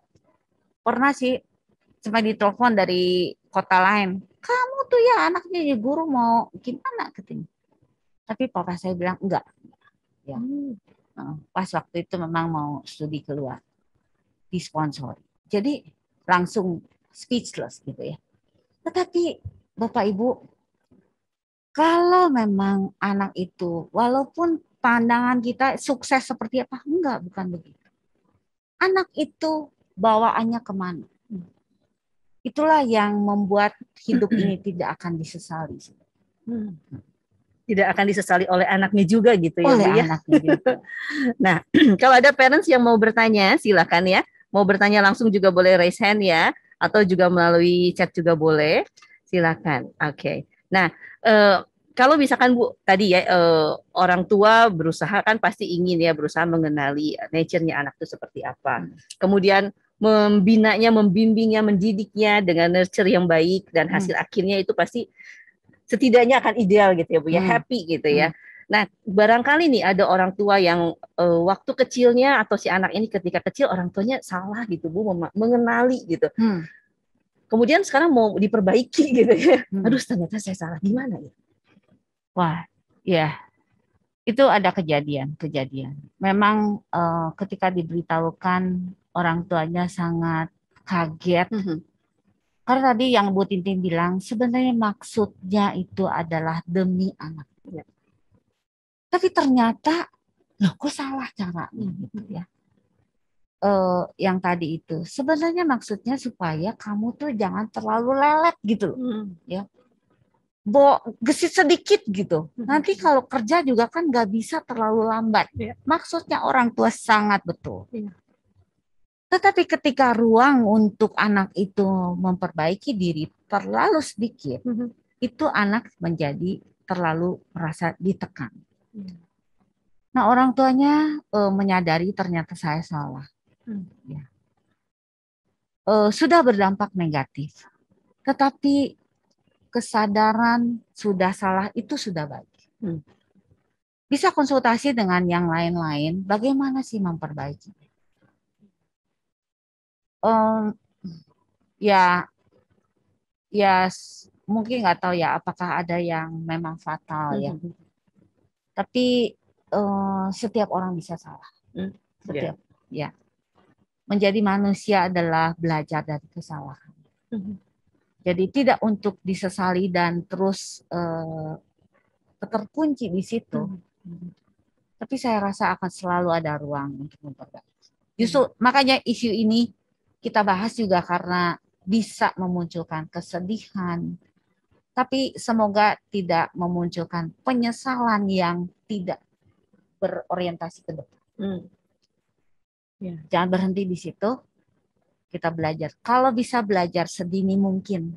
Speaker 2: pernah sih sampai ditelepon dari kota lain. Kamu tuh ya anaknya jadi guru mau gimana katanya. Tapi papa saya bilang enggak. Ya. Pas waktu itu memang mau studi keluar, disponsori. Jadi langsung speechless gitu ya. Tetapi Bapak Ibu, kalau memang anak itu, walaupun pandangan kita sukses seperti apa, enggak, bukan begitu. Anak itu bawaannya kemana? Itulah yang membuat hidup ini tidak akan disesali.
Speaker 1: Tidak akan disesali oleh anaknya juga gitu ya,
Speaker 2: oleh
Speaker 1: Bu ya.
Speaker 2: Anaknya juga.
Speaker 1: Nah, kalau ada parents yang mau bertanya, silakan ya. Mau bertanya langsung juga boleh raise hand ya, atau juga melalui chat juga boleh. Silakan. Oke. Nah, kalau misalkan Bu tadi ya orang tua berusaha kan pasti ingin ya berusaha mengenali nature-nya anak itu seperti apa. Kemudian membinanya, membimbingnya, mendidiknya dengan nurture yang baik dan hasil akhirnya itu pasti setidaknya akan ideal gitu ya Bu ya, happy gitu ya. Nah, barangkali nih ada orang tua yang waktu kecilnya atau si anak ini ketika kecil orang tuanya salah gitu Bu, mengenali gitu. Kemudian sekarang mau diperbaiki gitu ya. Aduh, ternyata saya salah, gimana ya?
Speaker 2: Wah, ya. Itu ada kejadian. Memang ketika diberitahukan orang tuanya sangat kaget. Karena tadi yang Bu Tintin bilang sebenarnya maksudnya itu adalah demi anak. Ya. Tapi ternyata loh kok salah caranya gitu ya. Yang tadi itu sebenarnya maksudnya supaya kamu tuh jangan terlalu lelet gitu ya. Gesit sedikit gitu. Nanti kalau kerja juga kan nggak bisa terlalu lambat. Ya. Maksudnya orang tua sangat betul. Ya. Tetapi ketika ruang untuk anak itu memperbaiki diri terlalu sedikit, itu anak menjadi terlalu merasa ditekan. Nah, orang tuanya menyadari ternyata saya salah. Ya. Sudah berdampak negatif. Tetapi kesadaran sudah salah itu sudah baik. Bisa konsultasi dengan yang lain-lain, bagaimana sih memperbaiki? Ya mungkin nggak tahu ya apakah ada yang memang fatal ya. Tapi setiap orang bisa salah. Setiap ya. Menjadi manusia adalah belajar dari kesalahan. Jadi tidak untuk disesali dan terus terkunci di situ. Tapi saya rasa akan selalu ada ruang untuk memperbaiki. Justru makanya isu ini kita bahas juga karena bisa memunculkan kesedihan, tapi semoga tidak memunculkan penyesalan yang tidak berorientasi ke depan. Jangan berhenti di situ, kita belajar. Kalau bisa belajar sedini mungkin,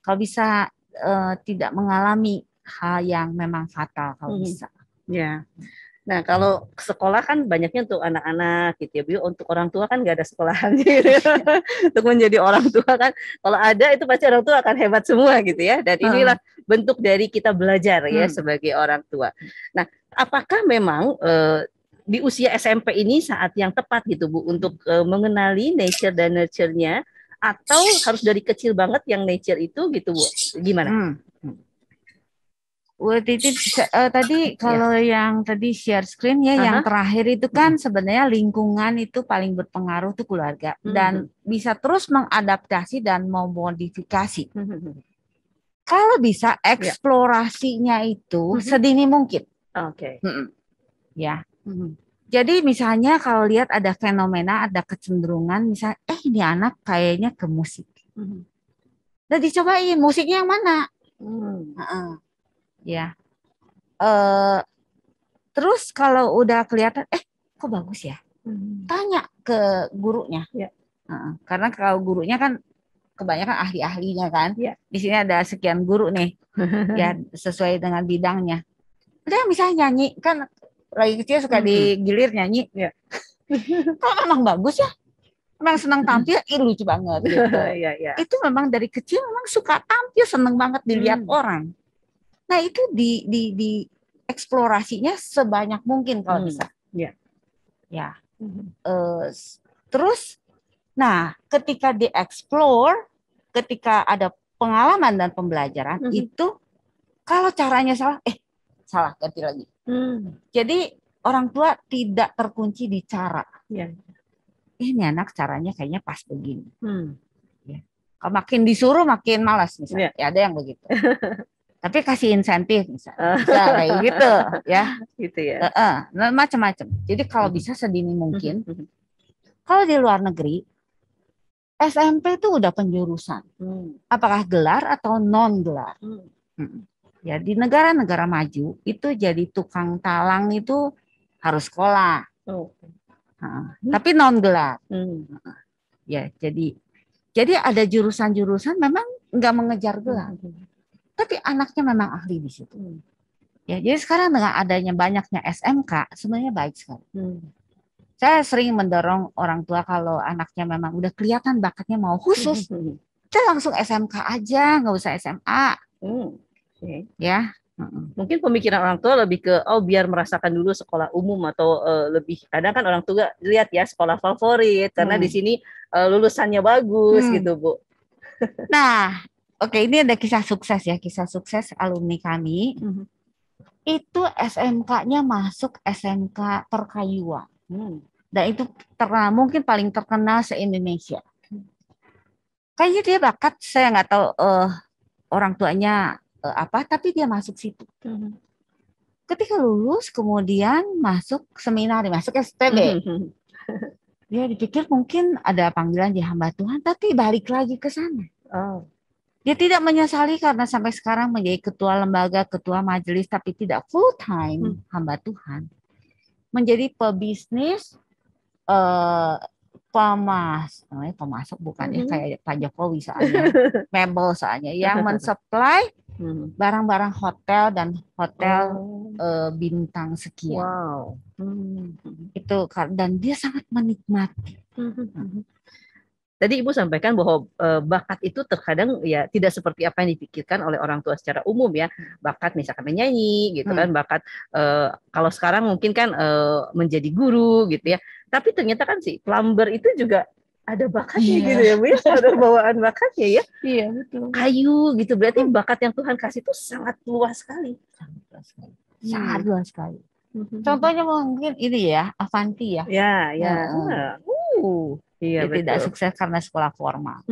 Speaker 2: kalau bisa tidak mengalami hal yang memang fatal, kalau bisa.
Speaker 1: Ya. Nah, kalau sekolah kan banyaknya untuk anak-anak gitu ya, Bu. Untuk orang tua kan nggak ada sekolahan gitu. Untuk menjadi orang tua kan, kalau ada itu pasti orang tua akan hebat semua gitu ya. Dan inilah bentuk dari kita belajar ya sebagai orang tua. Nah, apakah memang di usia SMP ini saat yang tepat gitu Bu untuk mengenali nature dan nurture-nya, atau harus dari kecil banget yang nature itu gitu Bu? Gimana?
Speaker 2: Tadi kalau yang tadi share screen ya, yang terakhir itu kan sebenarnya lingkungan itu paling berpengaruh tuh keluarga dan bisa terus mengadaptasi dan memodifikasi. Kalau bisa eksplorasinya itu sedini mungkin.
Speaker 1: Oke.
Speaker 2: Ya. Jadi misalnya kalau lihat ada fenomena, ada kecenderungan, misalnya ini anak kayaknya ke musik. Dan dicobain musiknya yang mana? Ya, terus kalau udah kelihatan, kok bagus ya? Tanya ke gurunya. Karena kalau gurunya kan kebanyakan ahli-ahlinya kan. Di sini ada sekian guru nih, ya sesuai dengan bidangnya. Ada misalnya nyanyi kan lagi kecil suka digilir nyanyi. Kok memang bagus ya? memang senang tampil, lucu banget gitu.
Speaker 1: Iya.
Speaker 2: Itu memang dari kecil memang suka tampil, seneng banget dilihat orang. Nah itu di eksplorasinya sebanyak mungkin kalau bisa.
Speaker 1: Iya.
Speaker 2: Ya. Terus, nah ketika dieksplor, ketika ada pengalaman dan pembelajaran itu, kalau caranya salah ganti lagi. Jadi orang tua tidak terkunci di cara. Ini anak caranya kayaknya pas begini. Ya. Kalau makin disuruh makin malas misalnya. Ya, ada yang begitu. Tapi kasih insentif misalnya. Bisa kayak gitu ya.
Speaker 1: Gitu ya.
Speaker 2: Nah, macam-macam. Jadi kalau bisa sedini mungkin. Kalau di luar negeri SMP itu udah penjurusan. Apakah gelar atau non gelar. Ya di negara-negara maju itu jadi tukang talang itu harus sekolah. Tapi non gelar. Ya, jadi ada jurusan-jurusan memang nggak mengejar gelar. Tapi anaknya memang ahli di situ. Ya, jadi sekarang dengan adanya banyaknya SMK sebenarnya baik sekali. Saya sering mendorong orang tua kalau anaknya memang udah kelihatan bakatnya mau khusus, kita langsung SMK aja, nggak usah SMA. Ya.
Speaker 1: Mungkin pemikiran orang tua lebih ke biar merasakan dulu sekolah umum atau lebih, kadang kan orang tua lihat ya sekolah favorit karena di sini lulusannya bagus gitu Bu.
Speaker 2: Nah, oke, ini ada kisah sukses alumni kami. Itu SMK-nya masuk SMK Perkayuan. Dan itu mungkin paling terkenal se-Indonesia. Kayaknya dia bakat, saya nggak tahu orang tuanya apa, tapi dia masuk situ. Ketika lulus, kemudian masuk seminar, masuk STB. Dia dipikir mungkin ada panggilan di hamba Tuhan, tapi balik lagi ke sana. Dia tidak menyesali karena sampai sekarang menjadi ketua lembaga, ketua majelis, tapi tidak full time hamba Tuhan. Menjadi pebisnis, pemasok bukan ya, kayak Pak Jokowi soalnya, mebel soalnya, yang mensuplai barang-barang hotel dan hotel bintang sekian. Itu dan dia sangat menikmati.
Speaker 1: Tadi Ibu sampaikan bahwa bakat itu terkadang ya tidak seperti apa yang dipikirkan oleh orang tua secara umum ya. Bakat misalkan menyanyi gitu kan, bakat kalau sekarang mungkin kan menjadi guru gitu ya. Tapi ternyata kan si plumber itu juga ada bakatnya gitu ya Bu ya, ada bawaan bakatnya ya.
Speaker 2: Iya betul.
Speaker 1: Kayu gitu, berarti bakat yang Tuhan kasih itu sangat luas sekali.
Speaker 2: Sangat luas sekali. Contohnya mungkin ini ya, Avanti ya.
Speaker 1: Ya. Iya,
Speaker 2: dia tidak sukses karena sekolah formal.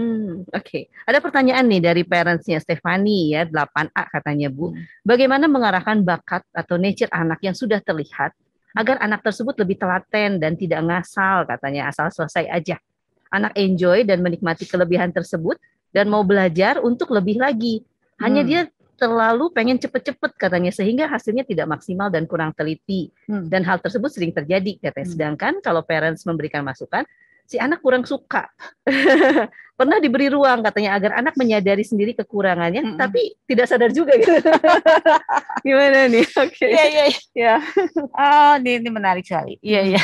Speaker 1: Oke. Ada pertanyaan nih dari parentsnya Stefani ya, 8A katanya Bu. Bagaimana mengarahkan bakat atau nature anak yang sudah terlihat agar anak tersebut lebih telaten dan tidak ngasal katanya, asal selesai aja. Anak enjoy dan menikmati kelebihan tersebut dan mau belajar untuk lebih lagi. Hanya dia terlalu pengen cepet-cepet katanya sehingga hasilnya tidak maksimal dan kurang teliti. Dan hal tersebut sering terjadi katanya. Sedangkan kalau parents memberikan masukan, si anak kurang suka. Pernah diberi ruang katanya agar anak menyadari sendiri kekurangannya, tapi tidak sadar juga gitu. Gimana nih? Oke.
Speaker 2: Iya. Oh, ini menarik sekali. Iya.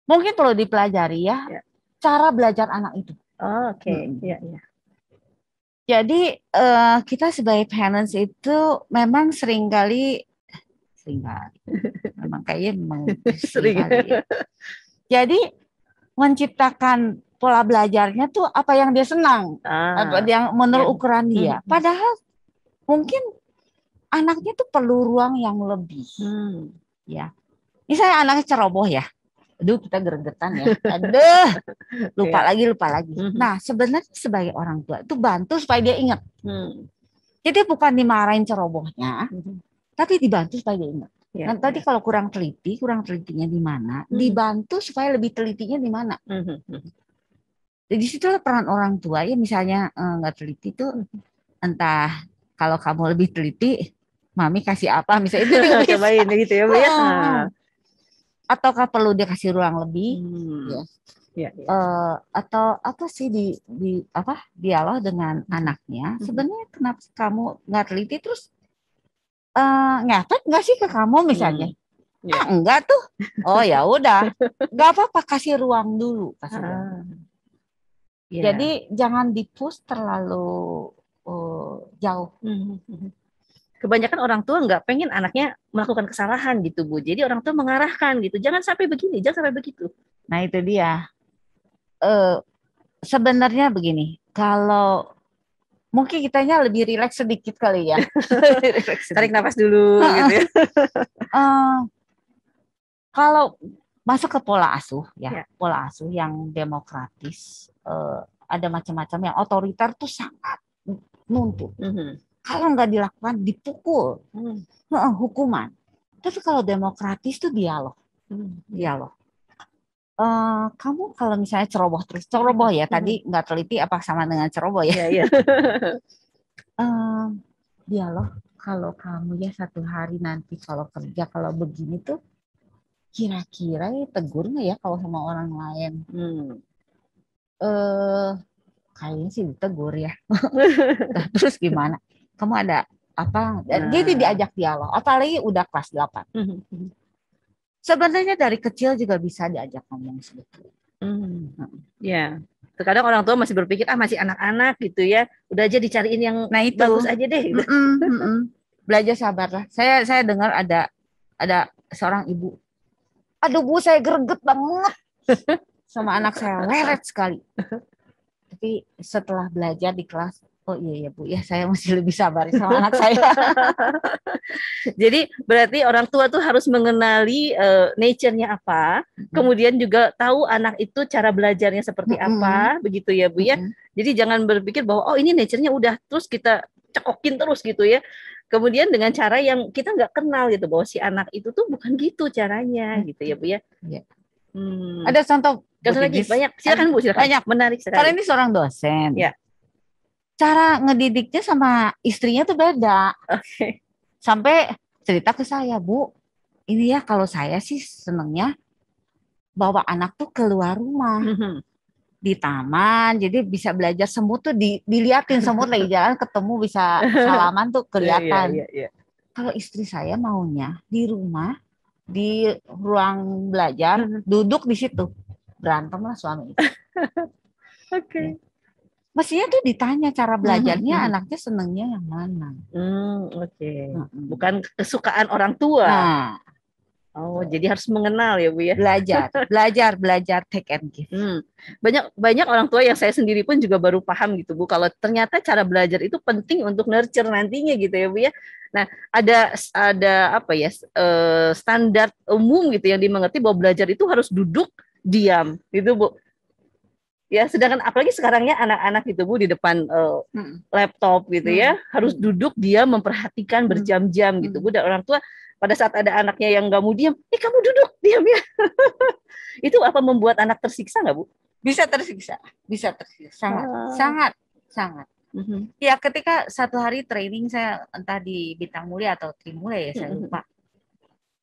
Speaker 2: Mungkin perlu dipelajari ya, cara belajar anak itu.
Speaker 1: Oke. Iya.
Speaker 2: Jadi kita sebagai parents itu memang seringkali memang kayaknya sering. Ya. Jadi menciptakan pola belajarnya tuh apa yang dia senang, apa yang menurut ukuran dia. Padahal mungkin anaknya tuh perlu ruang yang lebih. Ya, misalnya anaknya ceroboh ya, aduh kita gregetan ya, aduh lupa lagi. Nah sebenarnya sebagai orang tua itu bantu supaya dia ingat. Jadi bukan dimarahin cerobohnya, tapi dibantu supaya dia ingat. Nah, tadi kalau kurang telitinya di mana, dibantu supaya lebih telitinya di mana. Jadi situlah peran orang tua ya, misalnya nggak teliti tuh, entah kalau kamu lebih teliti, mami kasih apa, misalnya itu juga
Speaker 1: cobain gitu ya Bu ya.
Speaker 2: Ataukah perlu dia kasih ruang lebih,
Speaker 1: ya.
Speaker 2: Atau apa sih di dialog dengan anaknya. Sebenarnya kenapa kamu nggak teliti terus ngefek nggak sih ke kamu misalnya?
Speaker 1: Ya.
Speaker 2: Enggak tuh. Oh ya udah, nggak apa-apa, kasih ruang dulu, kasih ruang.
Speaker 1: Ya.
Speaker 2: Jadi jangan di-push terlalu jauh.
Speaker 1: Kebanyakan orang tua nggak pengen anaknya melakukan kesalahan gitu, Bu. Jadi orang tua mengarahkan gitu, jangan sampai begini, jangan sampai begitu.
Speaker 2: Nah itu dia. Sebenarnya begini, kalau mungkin kitanya lebih rileks sedikit kali ya.
Speaker 1: Tarik nafas dulu gitu ya.
Speaker 2: Kalau masuk ke pola asuh
Speaker 1: Ya.
Speaker 2: pola asuh yang demokratis, ada macam-macam. Yang otoriter tuh sangat nuntut. Kalau nggak dilakukan dipukul, hukuman. Tapi kalau demokratis tuh dialog. Dialog. Kamu kalau misalnya ceroboh terus, ceroboh ya, tadi nggak teliti apa sama dengan ceroboh ya.
Speaker 1: Iya.
Speaker 2: Dialog, kalau kamu ya satu hari nanti kalau kerja kalau begini tuh kira-kira tegur nggak ya kalau sama orang lain? Kayaknya sih ditegur ya. Terus gimana? Kamu ada apa? Jadi diajak dialog, apalagi udah kelas 8. Sebenarnya dari kecil juga bisa diajak ngomong sebetulnya.
Speaker 1: Ya. Terkadang orang tua masih berpikir masih anak-anak gitu ya, udah aja dicariin yang bagus aja deh. Gitu.
Speaker 2: Belajar sabarlah. Saya dengar ada seorang ibu, aduh Bu, saya greget banget sama anak saya, leret sekali. Tapi setelah belajar di kelas, oh iya Bu, ya saya masih lebih sabar sama anak saya.
Speaker 1: Jadi berarti orang tua tuh harus mengenali nature-nya apa, kemudian juga tahu anak itu cara belajarnya seperti apa, begitu ya Bu ya. Jadi jangan berpikir bahwa oh ini nature-nya udah, terus kita cekokin terus gitu ya. Kemudian dengan cara yang kita nggak kenal gitu, bahwa si anak itu tuh bukan gitu caranya gitu ya Bu ya.
Speaker 2: Ada contoh
Speaker 1: lagi banyak, silakan Bu, silakan.
Speaker 2: Banyak,
Speaker 1: menarik sekali.
Speaker 2: Karena ini seorang dosen.
Speaker 1: Ya.
Speaker 2: Cara ngedidiknya sama istrinya tuh beda.
Speaker 1: Oke.
Speaker 2: Sampai cerita ke saya, Bu, ini ya kalau saya sih senengnya bawa anak tuh keluar rumah. Di taman, jadi bisa belajar semut tuh diliatin, semut lagi jalan ketemu bisa salaman tuh kelihatan. Kalau istri saya maunya di rumah, di ruang belajar, duduk di situ, berantem lah suami itu.
Speaker 1: Oke.
Speaker 2: Mestinya tuh ditanya cara belajarnya, anaknya senengnya yang mana.
Speaker 1: Oke. Bukan kesukaan orang tua.
Speaker 2: Nah.
Speaker 1: Oh, jadi harus mengenal ya Bu ya.
Speaker 2: Belajar take and give.
Speaker 1: Banyak orang tua yang saya sendiri pun juga baru paham gitu Bu, kalau ternyata cara belajar itu penting untuk nurture nantinya gitu ya Bu ya. Nah, ada apa ya, standar umum gitu yang dimengerti bahwa belajar itu harus duduk diam gitu Bu. Ya, sedangkan apalagi sekarangnya anak-anak gitu Bu di depan laptop gitu ya, harus duduk diam memperhatikan berjam-jam gitu Bu. Dan orang tua pada saat ada anaknya yang nggak mau diam, kamu duduk diam ya. Itu apa membuat anak tersiksa nggak Bu?
Speaker 2: Bisa tersiksa, sangat. Ya ketika satu hari training saya entah di Bintang Mulia atau Trimulya ya saya lupa.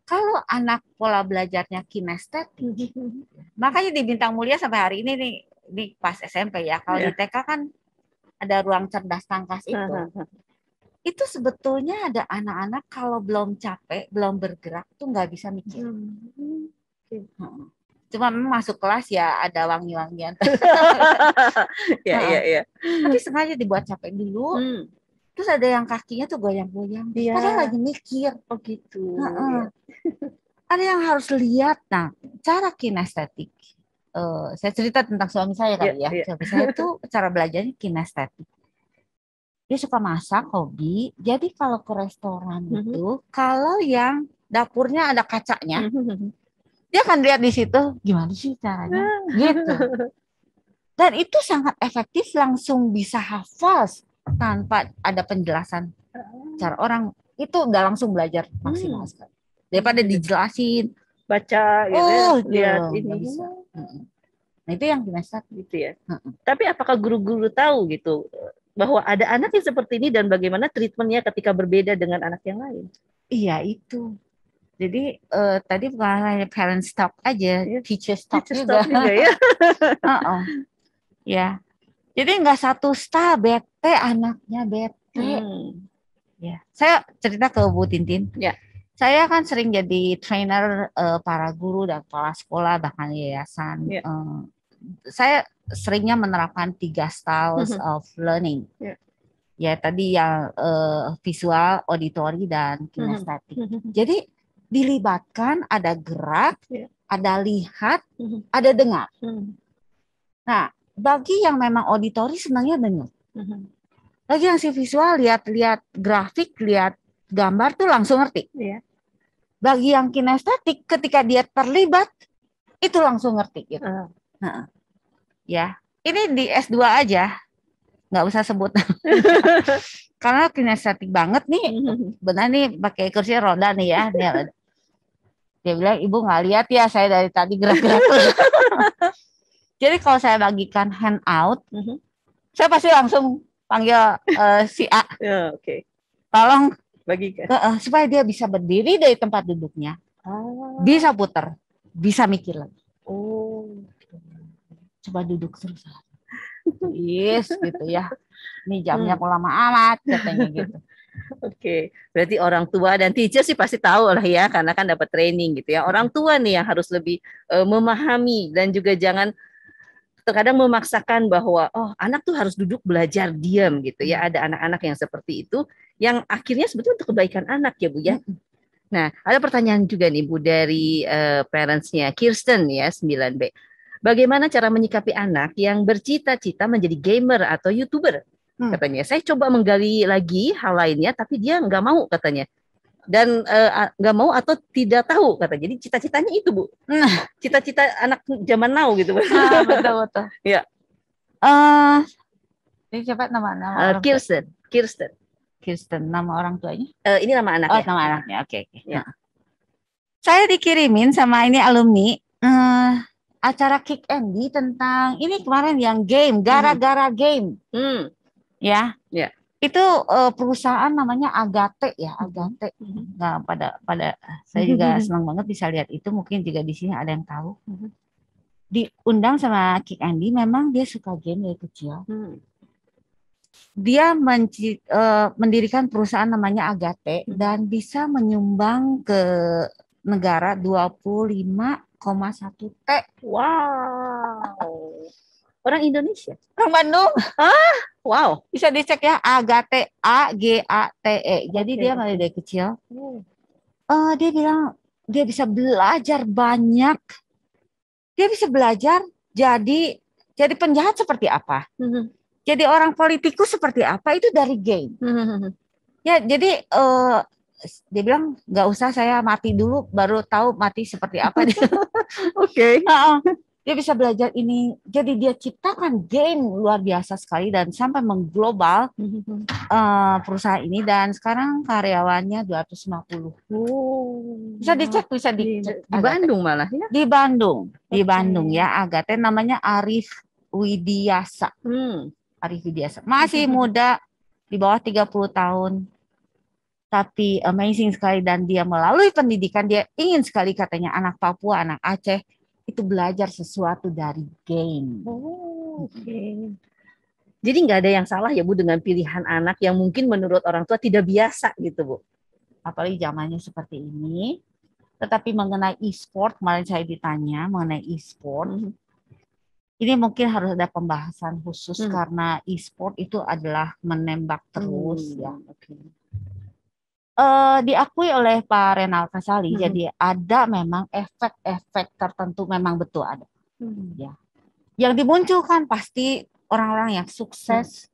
Speaker 2: Kalau anak pola belajarnya kinestetik, makanya di Bintang Mulia sampai hari ini nih pas SMP ya. Kalau di TK kan ada ruang cerdas tangkas itu sebetulnya ada anak-anak kalau belum capek, belum bergerak tuh nggak bisa mikir. Cuma masuk kelas ya ada wangi-wangian.
Speaker 1: Iya.
Speaker 2: Tapi sengaja dibuat capek dulu. Terus ada yang kakinya tuh goyang-goyang. Padahal lagi mikir.
Speaker 1: Oh gitu.
Speaker 2: Ada yang harus lihat. Nah, cara kinestetik. Saya cerita tentang suami saya kali ya. Suami saya tuh cara belajarnya kinestetik. Dia suka masak, hobi. Jadi kalau ke restoran itu, kalau yang dapurnya ada kacanya, dia akan lihat di situ gimana sih caranya, gitu. Dan itu sangat efektif, langsung bisa hafal tanpa ada penjelasan. Cara orang itu udah langsung belajar maksimal sekali. Daripada dijelasin,
Speaker 1: baca, lihat ini.
Speaker 2: Bisa. Nah itu yang kinestetik
Speaker 1: gitu ya. Tapi apakah guru-guru tahu gitu bahwa ada anak yang seperti ini dan bagaimana treatmentnya ketika berbeda dengan anak yang lain?
Speaker 2: Iya itu. Jadi tadi bukan hanya parents talk aja, teachers talk juga ya. Ya. Jadi nggak satu bete anaknya bete. Ya. Saya cerita ke Bu Tintin.
Speaker 1: Ya.
Speaker 2: Saya kan sering jadi trainer para guru dan kepala sekolah bahkan yayasan.
Speaker 1: Yeah.
Speaker 2: Saya seringnya menerapkan 3 styles of learning.
Speaker 1: Yeah.
Speaker 2: Ya tadi yang visual, auditory dan kinestetik. Jadi dilibatkan ada gerak, ada lihat, ada dengar. Nah, bagi yang memang auditory sebenarnya dengar. Bagi yang si visual lihat-lihat grafik, lihat gambar tuh langsung ngerti. Bagi yang kinestetik ketika dia terlibat itu langsung ngerti gitu. Ya, ini di S2 aja, nggak usah sebut. Karena kinestetik banget nih, benar nih pakai kursi roda nih ya. Dia bilang, ibu nggak lihat ya saya dari tadi gerak-gerak. Jadi kalau saya bagikan handout, saya pasti langsung panggil si A. Tolong bagikan. Supaya dia bisa berdiri dari tempat duduknya, bisa putar, bisa mikir lagi. Coba duduk terus. Yes, gitu ya. Ini jamnya kok lama amat katanya gitu.
Speaker 1: Berarti orang tua dan teacher sih pasti tahu lah ya, karena kan dapat training gitu ya. Orang tua nih yang harus lebih memahami dan juga jangan terkadang memaksakan bahwa anak tuh harus duduk belajar diam gitu ya. Ada anak-anak yang seperti itu yang akhirnya sebetulnya untuk kebaikan anak ya Bu ya. Nah, ada pertanyaan juga nih Bu dari parentsnya Kirsten ya 9B. Bagaimana cara menyikapi anak yang bercita-cita menjadi gamer atau YouTuber? Katanya, saya coba menggali lagi hal lainnya tapi dia nggak mau katanya. Dan nggak mau atau tidak tahu kata. Jadi cita-citanya itu Bu, cita-cita anak zaman now gitu.
Speaker 2: Betul.
Speaker 1: Ya.
Speaker 2: Ini siapa nama
Speaker 1: Kirsten
Speaker 2: nama orang tuanya?
Speaker 1: Ini nama anaknya.
Speaker 2: Nama anaknya. Oke. Ya. Saya dikirimin sama ini alumni acara Kick Andy tentang ini kemarin yang game gara-gara game. Ya. Itu perusahaan namanya Agate ya, Agate. Nah, pada saya juga senang banget bisa lihat itu, mungkin juga di sini ada yang tahu. Diundang sama Kick Andy, memang dia suka game dari kecil. Dia mendirikan perusahaan namanya Agate dan bisa menyumbang ke negara 25,1 T.
Speaker 1: Wow. Orang Indonesia?
Speaker 2: Orang Bandung.
Speaker 1: Wow.
Speaker 2: Bisa dicek ya, Agate, AGATE. Jadi dia mulai dari kecil. Dia bilang dia bisa belajar banyak. Dia bisa belajar jadi penjahat seperti apa. Jadi orang politikus seperti apa itu dari game. Ya, jadi dia bilang nggak usah saya mati dulu baru tahu mati seperti apa. Dia bisa belajar ini, jadi dia ciptakan game luar biasa sekali dan sampai mengglobal perusahaan ini dan sekarang karyawannya 250. Bisa dicek,
Speaker 1: di Bandung malah ya.
Speaker 2: Di Bandung ya, Agate namanya Arif Widiasa. Masih muda, di bawah 30 tahun. Tapi amazing sekali dan dia melalui pendidikan dia ingin sekali katanya anak Papua, anak Aceh itu belajar sesuatu dari game.
Speaker 1: Jadi nggak ada yang salah ya Bu dengan pilihan anak yang mungkin menurut orang tua tidak biasa gitu Bu.
Speaker 2: Apalagi zamannya seperti ini. Tetapi mengenai e-sport, kemarin saya ditanya mengenai e-sport. Ini mungkin harus ada pembahasan khusus karena e-sport itu adalah menembak terus ya. Diakui oleh Pak Renal Kasali, jadi ada memang efek-efek tertentu memang betul ada. Ya. Yang dimunculkan pasti orang-orang yang sukses,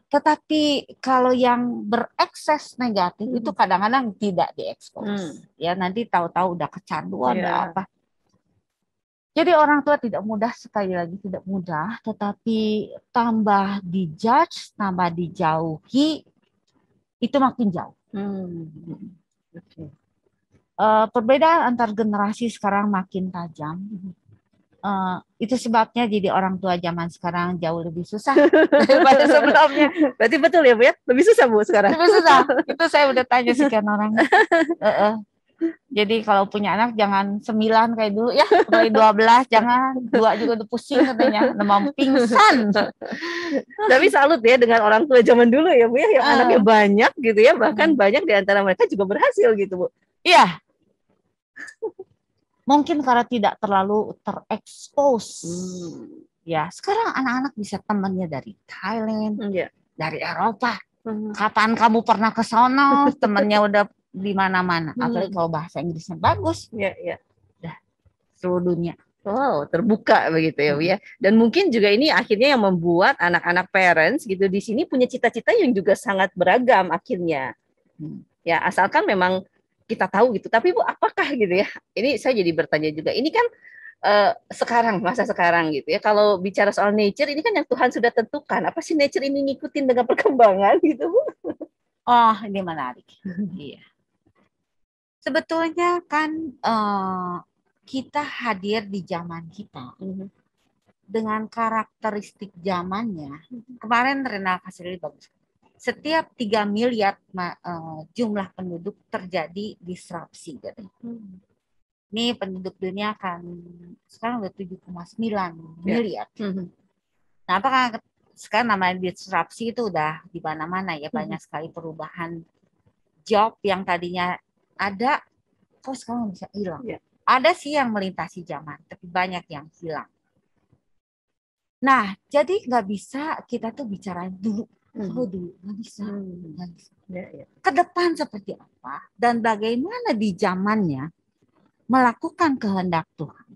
Speaker 2: tetapi kalau yang berekses negatif itu kadang-kadang tidak diekspos. Ya nanti tahu-tahu udah kecanduan, udah apa. Jadi orang tua tidak mudah, sekali lagi tidak mudah, tetapi tambah dijudge, tambah dijauhi, itu makin jauh. Perbedaan antar generasi sekarang makin tajam. Itu sebabnya jadi orang tua zaman sekarang jauh lebih susah daripada sebelumnya.
Speaker 1: Berarti betul ya Bu ya? Lebih susah Bu sekarang?
Speaker 2: Lebih susah. Itu saya udah tanya sekian orang. Jadi kalau punya anak jangan 9 kayak dulu ya, apalagi 12, jangan 2 juga udah pusing katanya, udah mau pingsan.
Speaker 1: Tapi salut ya dengan orang tua zaman dulu ya Bu ya, yang anaknya banyak gitu ya, bahkan banyak di antara mereka juga berhasil gitu Bu.
Speaker 2: Iya. Mungkin karena tidak terlalu terekspos. Ya, sekarang anak-anak bisa temannya dari Thailand, dari Eropa. Kapan kamu pernah ke sono, temannya udah di mana-mana. Apalagi kalau bahasa Inggrisnya bagus.
Speaker 1: Iya.
Speaker 2: Udah seluruh dunia.
Speaker 1: Wow, terbuka begitu ya Bu ya. Dan mungkin juga ini akhirnya yang membuat anak-anak parents gitu di sini punya cita-cita yang juga sangat beragam akhirnya. Ya, asalkan memang kita tahu gitu. Tapi Bu, apakah gitu ya? Ini saya jadi bertanya juga. Ini kan sekarang, masa sekarang gitu ya. Kalau bicara soal nature, ini kan yang Tuhan sudah tentukan. Apa sih nature ini ngikutin dengan perkembangan gitu Bu?
Speaker 2: Oh, ini menarik. Iya. Sebetulnya kan kita hadir di zaman kita dengan karakteristik zamannya. Kemarin Rena kasih lihat bagus. Setiap 3 miliar jumlah penduduk terjadi disrupsi. Ini penduduk dunia kan sekarang udah 7,9 miliar. Nah, apakah sekarang namanya disrupsi itu udah di mana-mana ya, banyak sekali perubahan job yang tadinya ada, kok sekarang bisa hilang. Ada sih yang melintasi zaman, tapi banyak yang hilang. Nah, jadi nggak bisa kita tuh bicara dulu. Dulu nggak bisa. Ke depan seperti apa dan bagaimana di zamannya melakukan kehendak Tuhan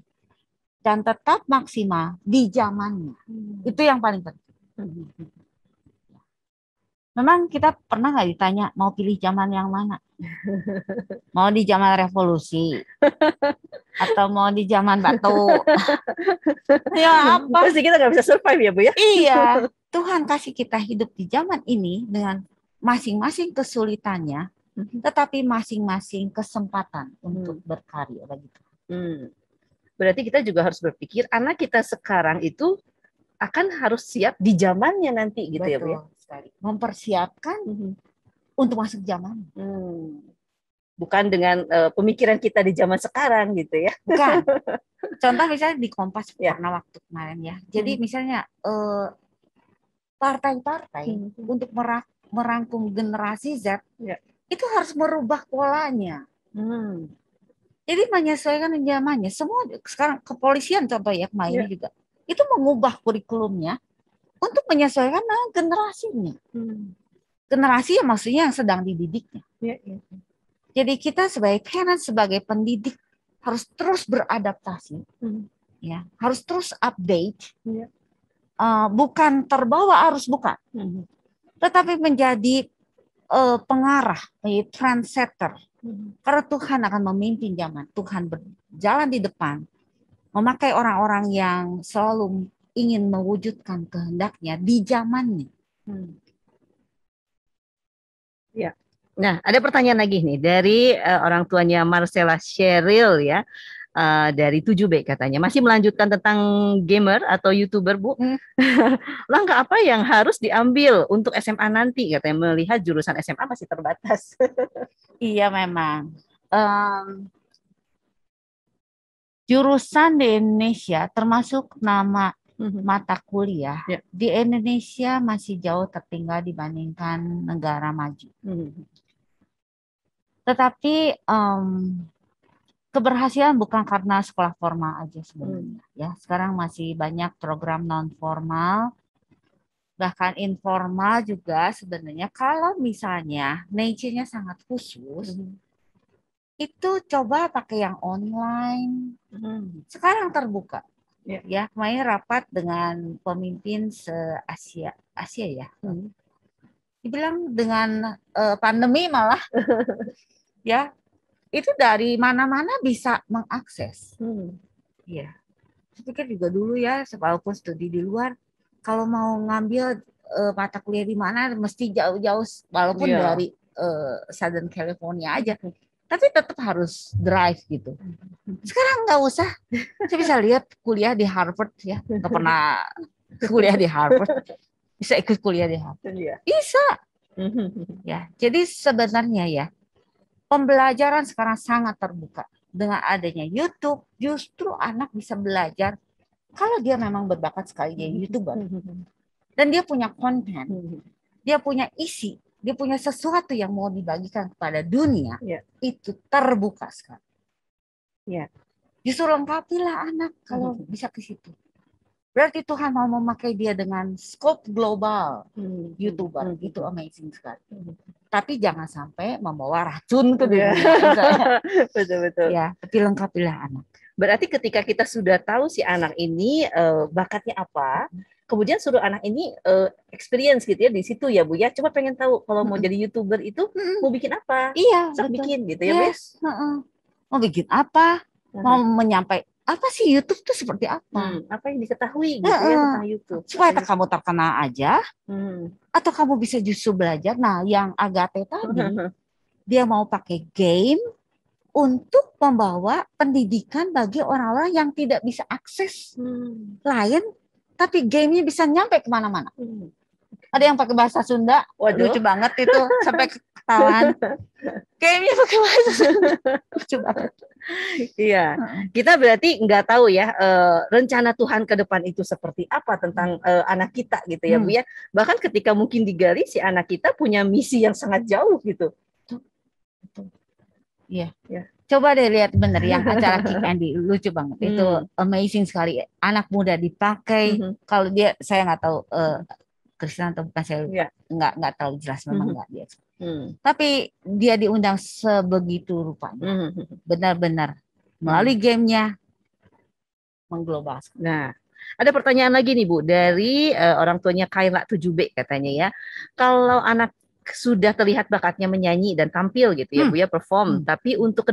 Speaker 2: dan tetap maksimal di zamannya. Itu yang paling penting. Memang kita pernah nggak ditanya mau pilih zaman yang mana? Mau di zaman revolusi atau mau di zaman batu? Ya apa?
Speaker 1: Pasti kita nggak bisa survive ya Bu ya?
Speaker 2: Iya, Tuhan kasih kita hidup di zaman ini dengan masing-masing kesulitannya, tetapi masing-masing kesempatan untuk berkarya begitu.
Speaker 1: Berarti kita juga harus berpikir anak kita sekarang itu akan harus siap di zamannya nanti gitu. Betul, ya Bu ya.
Speaker 2: Sekali. Mempersiapkan untuk masuk zaman.
Speaker 1: Bukan dengan pemikiran kita di zaman sekarang gitu ya.
Speaker 2: Bukan. Contoh misalnya di Kompas pernah waktu kemarin ya. Jadi misalnya partai-partai untuk merangkum generasi Z itu harus merubah polanya. Jadi menyesuaikan zamannya. Semua sekarang kepolisian contoh ya kemarin juga itu mengubah kurikulumnya untuk menyesuaikan dengan generasinya. Generasi yang maksudnya yang sedang dididiknya. Jadi kita sebagai parents, sebagai pendidik harus terus beradaptasi, ya, harus terus update, bukan terbawa arus bukan, tetapi menjadi pengarah, trendsetter. Karena Tuhan akan memimpin zaman, Tuhan berjalan di depan, memakai orang-orang yang selalu ingin mewujudkan kehendaknya di zamannya.
Speaker 1: Ya. Nah, ada pertanyaan lagi nih dari orang tuanya Marcella Cheryl ya. Dari 7B katanya masih melanjutkan tentang gamer atau YouTuber Bu. Langkah apa yang harus diambil untuk SMA nanti katanya melihat jurusan SMA masih terbatas.
Speaker 2: Iya memang. Jurusan di Indonesia termasuk nama mata kuliah di Indonesia masih jauh tertinggal dibandingkan negara maju. Tetapi keberhasilan bukan karena sekolah formal aja sebenarnya ya. Sekarang masih banyak program non formal, bahkan informal juga sebenarnya. Kalau misalnya nature-nya sangat khusus, itu coba pakai yang online. Sekarang terbuka. Ya, kemarin rapat dengan pemimpin se-Asia ya. Dibilang dengan pandemi malah ya. Itu dari mana-mana bisa mengakses. Ya, saya pikir juga dulu ya, walaupun studi di luar, kalau mau ngambil mata kuliah di mana, mesti jauh-jauh, walaupun dari Southern California aja, tapi tetap harus drive gitu. Sekarang nggak usah, saya bisa lihat kuliah di Harvard ya, nggak pernah kuliah di Harvard, bisa ikut kuliah di Harvard, bisa. Ya, jadi sebenarnya ya. pembelajaran sekarang sangat terbuka. Dengan adanya YouTube, justru anak bisa belajar kalau dia memang berbakat sekali jadi YouTuber. Dan dia punya konten, dia punya isi, dia punya sesuatu yang mau dibagikan kepada dunia, itu terbuka sekali. Justru lengkapilah anak kalau bisa ke situ. Berarti Tuhan mau memakai dia dengan scope global YouTuber. Itu amazing sekali. Tapi jangan sampai membawa racun ke dunia.
Speaker 1: Betul-betul.
Speaker 2: Ya, tapi lengkapilah anak.
Speaker 1: Berarti ketika kita sudah tahu si anak ini bakatnya apa, kemudian suruh anak ini experience gitu ya di situ ya Bu ya. Coba pengen tahu kalau mau jadi YouTuber itu mau bikin apa?
Speaker 2: Iya,
Speaker 1: betul. Bikin gitu ya,
Speaker 2: yes. Mau bikin apa? Mau menyampaikan apa sih YouTube itu seperti apa?
Speaker 1: Apa yang diketahui gitu ya tentang YouTube?
Speaker 2: Supaya kamu terkenal aja, atau kamu bisa justru belajar. Nah, yang Agate tadi, dia mau pakai game untuk membawa pendidikan bagi orang-orang yang tidak bisa akses lain, tapi gamenya bisa nyampe kemana-mana. Ada yang pakai bahasa Sunda, lucu banget itu sampai ketahuan. Gamenya pakai bahasa Sunda, lucu banget.
Speaker 1: Iya, kita berarti nggak tahu ya rencana Tuhan ke depan itu seperti apa tentang anak kita gitu ya Bu ya. Bahkan ketika mungkin digali si anak kita punya misi yang sangat jauh gitu.
Speaker 2: Iya. Coba deh lihat bener yang acara Kick Andy, lucu banget. Itu amazing sekali. Anak muda dipakai. Kalau dia, saya nggak tahu Kristen atau bukan, saya nggak terlalu jelas, memang nggak dia. Tapi dia diundang sebegitu rupanya. Benar-benar melalui gamenya mengglobal.
Speaker 1: Nah, ada pertanyaan lagi nih Bu dari orang tuanya Kaila 7B katanya ya. Kalau anak sudah terlihat bakatnya menyanyi dan tampil gitu ya Bu ya, perform, tapi untuk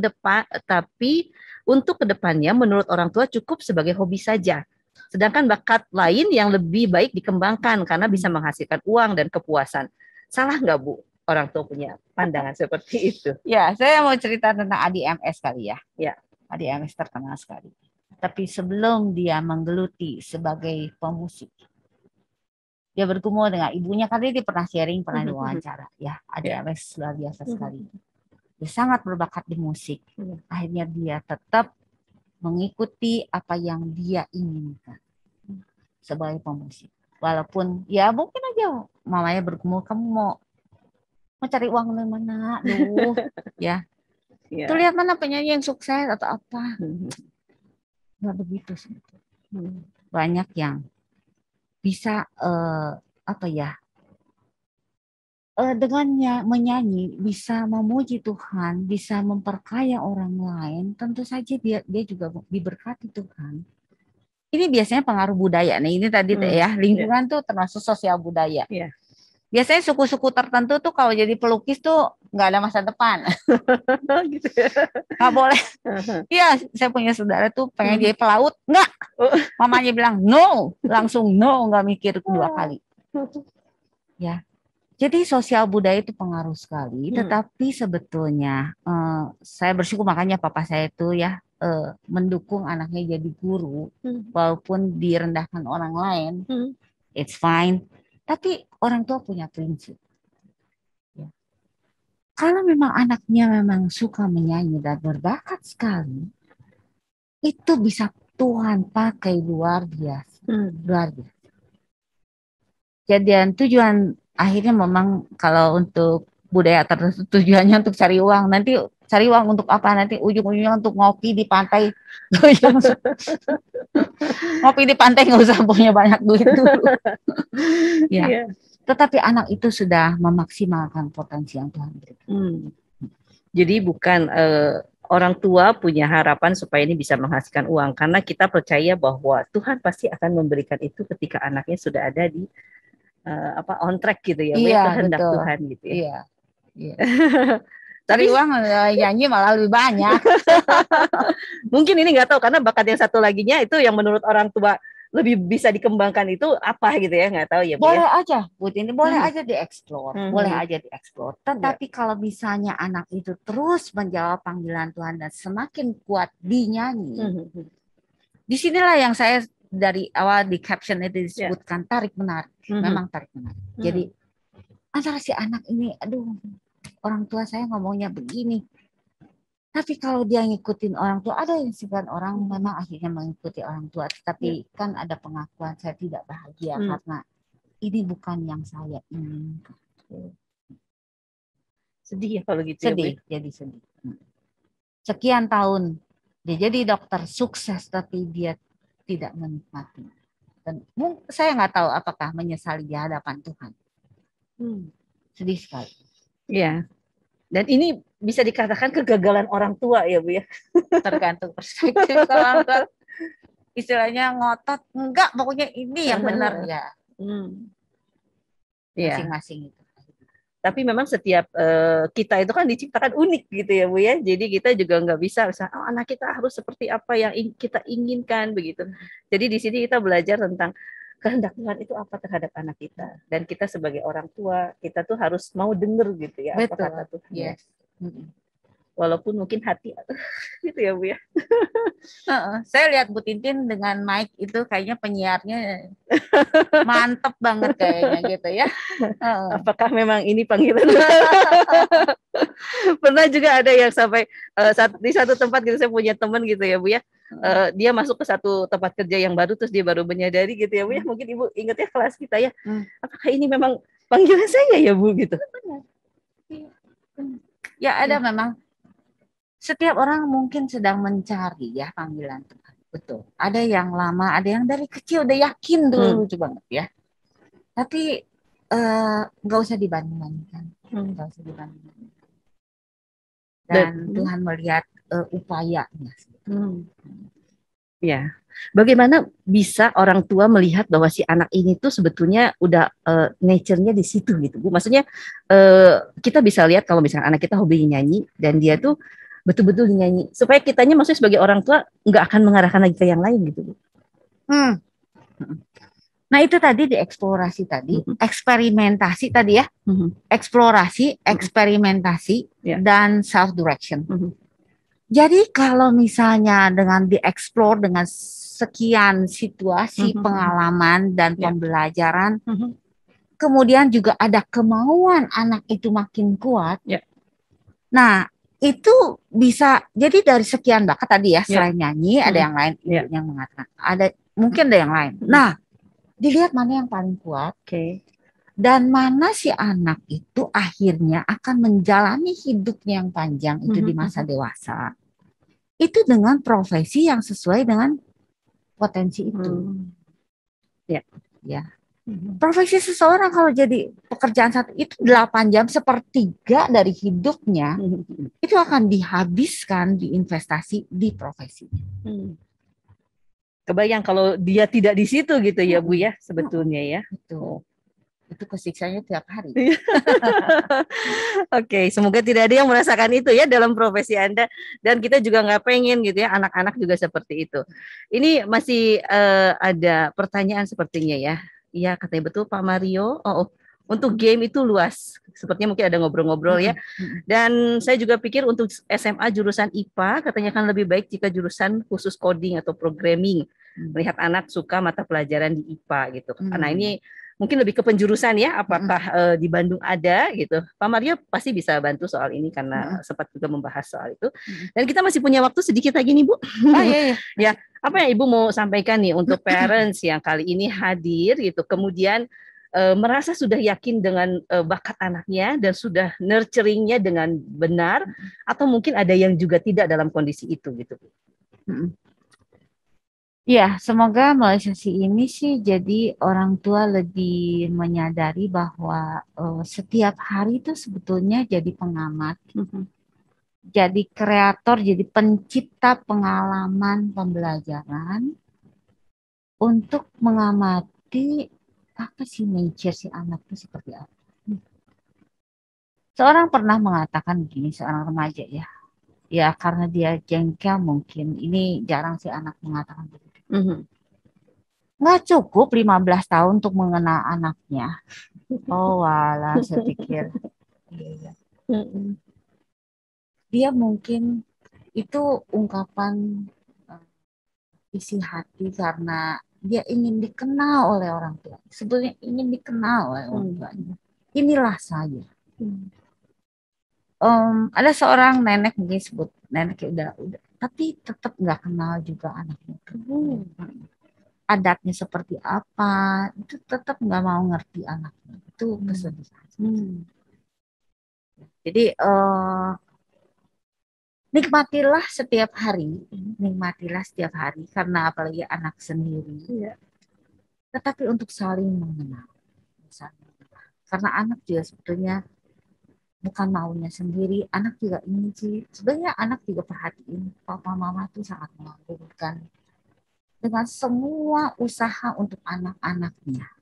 Speaker 1: kedepannya menurut orang tua cukup sebagai hobi saja. Sedangkan bakat lain yang lebih baik dikembangkan karena bisa menghasilkan uang dan kepuasan. Salah nggak Bu orang tua punya pandangan seperti itu?
Speaker 2: Ya, saya mau cerita tentang Adi MS kali ya.
Speaker 1: Ya.
Speaker 2: Adi MS terkenal sekali. Tapi sebelum dia menggeluti sebagai pemusik, dia bergumul dengan ibunya, karena dia pernah sharing, pernah diwawancara. Ya, Adi MS luar biasa sekali. Dia sangat berbakat di musik. Akhirnya dia tetap mengikuti apa yang dia inginkan sebagai pemusik. Walaupun ya mungkin aja mamanya bergumul, kamu mau cari uang dari mana, ya. Tuh lihat mana penyanyi yang sukses atau apa. Nggak begitu sebetulnya. Banyak yang bisa dengannya menyanyi bisa memuji Tuhan, bisa memperkaya orang lain. Tentu saja dia juga diberkati Tuhan. Ini biasanya pengaruh budaya. Nah, ini tadi ya, lingkungan tuh termasuk sosial budaya. Biasanya suku-suku tertentu tuh kalau jadi pelukis tuh nggak ada masa depan. Gitu ya. Nggak boleh. Iya, saya punya saudara tuh pengen jadi pelaut. Nggak. Mamanya bilang no. Langsung no, nggak mikir kedua kali. Ya. Jadi sosial budaya itu pengaruh sekali. Tetapi sebetulnya saya bersyukur, makanya papa saya itu ya mendukung anaknya jadi guru. Walaupun direndahkan orang lain. It's fine. Tapi orang tua punya prinsip. Ya. Kalau memang anaknya memang suka menyanyi dan berbakat sekali, itu bisa Tuhan pakai luar biasa. Luar biasa. Jadi tujuan akhirnya memang kalau untuk budaya tertentu tujuannya untuk cari uang. Nanti cari uang untuk apa? Nanti ujung-ujungnya untuk ngopi di pantai. Ngopi di pantai nggak usah punya banyak duit dulu. Ya. Tetapi anak itu sudah memaksimalkan potensi yang Tuhan berikan.
Speaker 1: Jadi bukan orang tua punya harapan supaya ini bisa menghasilkan uang, karena kita percaya bahwa Tuhan pasti akan memberikan itu ketika anaknya sudah ada di on track gitu ya, kehendak Tuhan gitu ya.
Speaker 2: Iya. Cari uang nyanyi malah lebih banyak.
Speaker 1: Mungkin ini nggak tahu, karena bakat yang satu laginya itu yang menurut orang tua lebih bisa dikembangkan itu apa gitu ya, nggak tahu ya.
Speaker 2: Boleh aja, Bu Tini, boleh aja dieksplor, boleh aja dieksplor. Tetapi kalau misalnya anak itu terus menjawab panggilan Tuhan dan semakin kuat dinyanyi, disinilah yang saya dari awal di caption itu disebutkan tarik menarik, memang tarik menarik. Jadi antara si anak ini, aduh, orang tua saya ngomongnya begini, Tapi kalau dia ngikutin orang tua, ada yang sebagian orang memang akhirnya mengikuti orang tua, tapi kan ada pengakuan saya tidak bahagia karena ini bukan yang saya inginkan.
Speaker 1: Sedih ya kalau gitu ya, Bu.
Speaker 2: Sedih, jadi sedih. Sekian tahun dia jadi dokter sukses, tapi dia tidak menikmati. Dan saya nggak tahu apakah menyesali di hadapan Tuhan. Sedih sekali.
Speaker 1: Iya. Dan ini bisa dikatakan kegagalan orang tua ya, Bu ya.
Speaker 2: Tergantung perspektif orang tua. Istilahnya ngotot, enggak, pokoknya ini yang benar ya. Masing-masing itu.
Speaker 1: Tapi memang setiap kita itu kan diciptakan unik gitu ya, Bu ya. Jadi kita juga nggak bisa misalnya, anak kita harus seperti apa yang kita inginkan begitu. Jadi di sini kita belajar tentang kehendak Tuhan itu apa terhadap anak kita. Dan kita sebagai orang tua, kita tuh harus mau denger gitu ya.
Speaker 2: Betul.
Speaker 1: Apa kata Tuhan.
Speaker 2: Yes.
Speaker 1: Walaupun mungkin hati gitu ya, Bu ya.
Speaker 2: Saya lihat Bu Tintin dengan mic itu kayaknya penyiarnya mantep banget kayaknya gitu ya.
Speaker 1: Apakah memang ini panggilan? Pernah juga ada yang sampai di satu tempat gitu, saya punya teman gitu ya, Bu ya. Dia masuk ke satu tempat kerja yang baru, terus dia baru menyadari gitu ya, Bu ya. Mungkin Ibu ingat ya kelas kita ya. Apakah ini memang panggilan saya ya, Bu gitu?
Speaker 2: Ya ada memang. Setiap orang mungkin sedang mencari ya panggilan Tuhan. Betul. Ada yang lama, ada yang dari kecil udah yakin dulu banget ya. Tapi nggak usah dibanding-bandingkan. Nggak usah dibanding-bandingkan. Dan Tuhan melihat upayanya.
Speaker 1: Ya. Bagaimana bisa orang tua melihat bahwa si anak ini tuh sebetulnya udah nature-nya di situ gitu, Bu. Maksudnya kita bisa lihat kalau misalnya anak kita hobi nyanyi dan dia tuh betul-betul nyanyi, supaya kitanya maksudnya sebagai orang tua nggak akan mengarahkan lagi ke yang lain gitu, Bu.
Speaker 2: Nah itu tadi dieksplorasi tadi, eksperimentasi tadi ya, eksplorasi, eksperimentasi, dan self direction. Jadi kalau misalnya dengan dieksplor dengan sekian situasi, pengalaman dan pembelajaran, kemudian juga ada kemauan anak itu makin kuat. Nah itu bisa jadi dari sekian bakat tadi ya, selain nyanyi ada yang lain yang mengatakan mungkin ada yang lain. Nah dilihat mana yang paling kuat, dan mana si anak itu akhirnya akan menjalani hidupnya yang panjang itu di masa dewasa itu dengan profesi yang sesuai dengan potensi itu. Ya. Profesi seseorang kalau jadi pekerjaan satu itu 8 jam, sepertiga dari hidupnya itu akan dihabiskan di investasi di profesi.
Speaker 1: Kebayang kalau dia tidak di situ gitu ya, Bu ya, sebetulnya ya.
Speaker 2: Itu kesiksanya tiap hari.
Speaker 1: Oke, semoga tidak ada yang merasakan itu ya dalam profesi Anda, dan kita juga nggak pengen gitu ya anak-anak juga seperti itu. Ini masih ada pertanyaan sepertinya ya. Iya, katanya betul Pak Mario. Untuk game itu luas. Sepertinya mungkin ada ngobrol-ngobrol ya. Dan saya juga pikir untuk SMA jurusan IPA katanya kan lebih baik jika jurusan khusus coding atau programming. Melihat anak suka mata pelajaran di IPA gitu. Nah ini mungkin lebih ke penjurusan ya. Apakah di Bandung ada gitu. Pak Mario pasti bisa bantu soal ini karena sempat juga membahas soal itu. Dan kita masih punya waktu sedikit lagi nih, Bu. Ya. Apa yang Ibu mau sampaikan nih untuk parents yang kali ini hadir gitu, kemudian merasa sudah yakin dengan bakat anaknya dan sudah nurturingnya dengan benar, atau mungkin ada yang juga tidak dalam kondisi itu gitu.
Speaker 2: Ya, semoga melalui sesi ini sih jadi orang tua lebih menyadari bahwa setiap hari itu sebetulnya jadi pengamat. Jadi kreator, jadi pencipta pengalaman pembelajaran untuk mengamati apa sih nature si anak itu seperti apa. Seorang pernah mengatakan begini, seorang remaja ya karena dia jengkel mungkin, ini jarang si anak mengatakan begitu. Nggak cukup 15 tahun untuk mengenal anaknya. Oh walah, saya pikir. Dia mungkin itu ungkapan isi hati karena dia ingin dikenal oleh orang tua. Sebetulnya ingin dikenal oleh orang tuanya. Inilah saya. Ada seorang nenek mungkin sebut neneknya udah, tapi tetap nggak kenal juga anaknya. Adatnya seperti apa, itu tetap nggak mau ngerti anaknya. Itu kesedihan. Jadi nikmatilah setiap hari, karena apalagi anak sendiri. Tetapi untuk saling mengenal. Karena anak juga sebetulnya bukan maunya sendiri, anak juga ingin sih. Sebenarnya anak juga perhatiin, papa mama tuh sangat mengagumkan dengan semua usaha untuk anak-anaknya.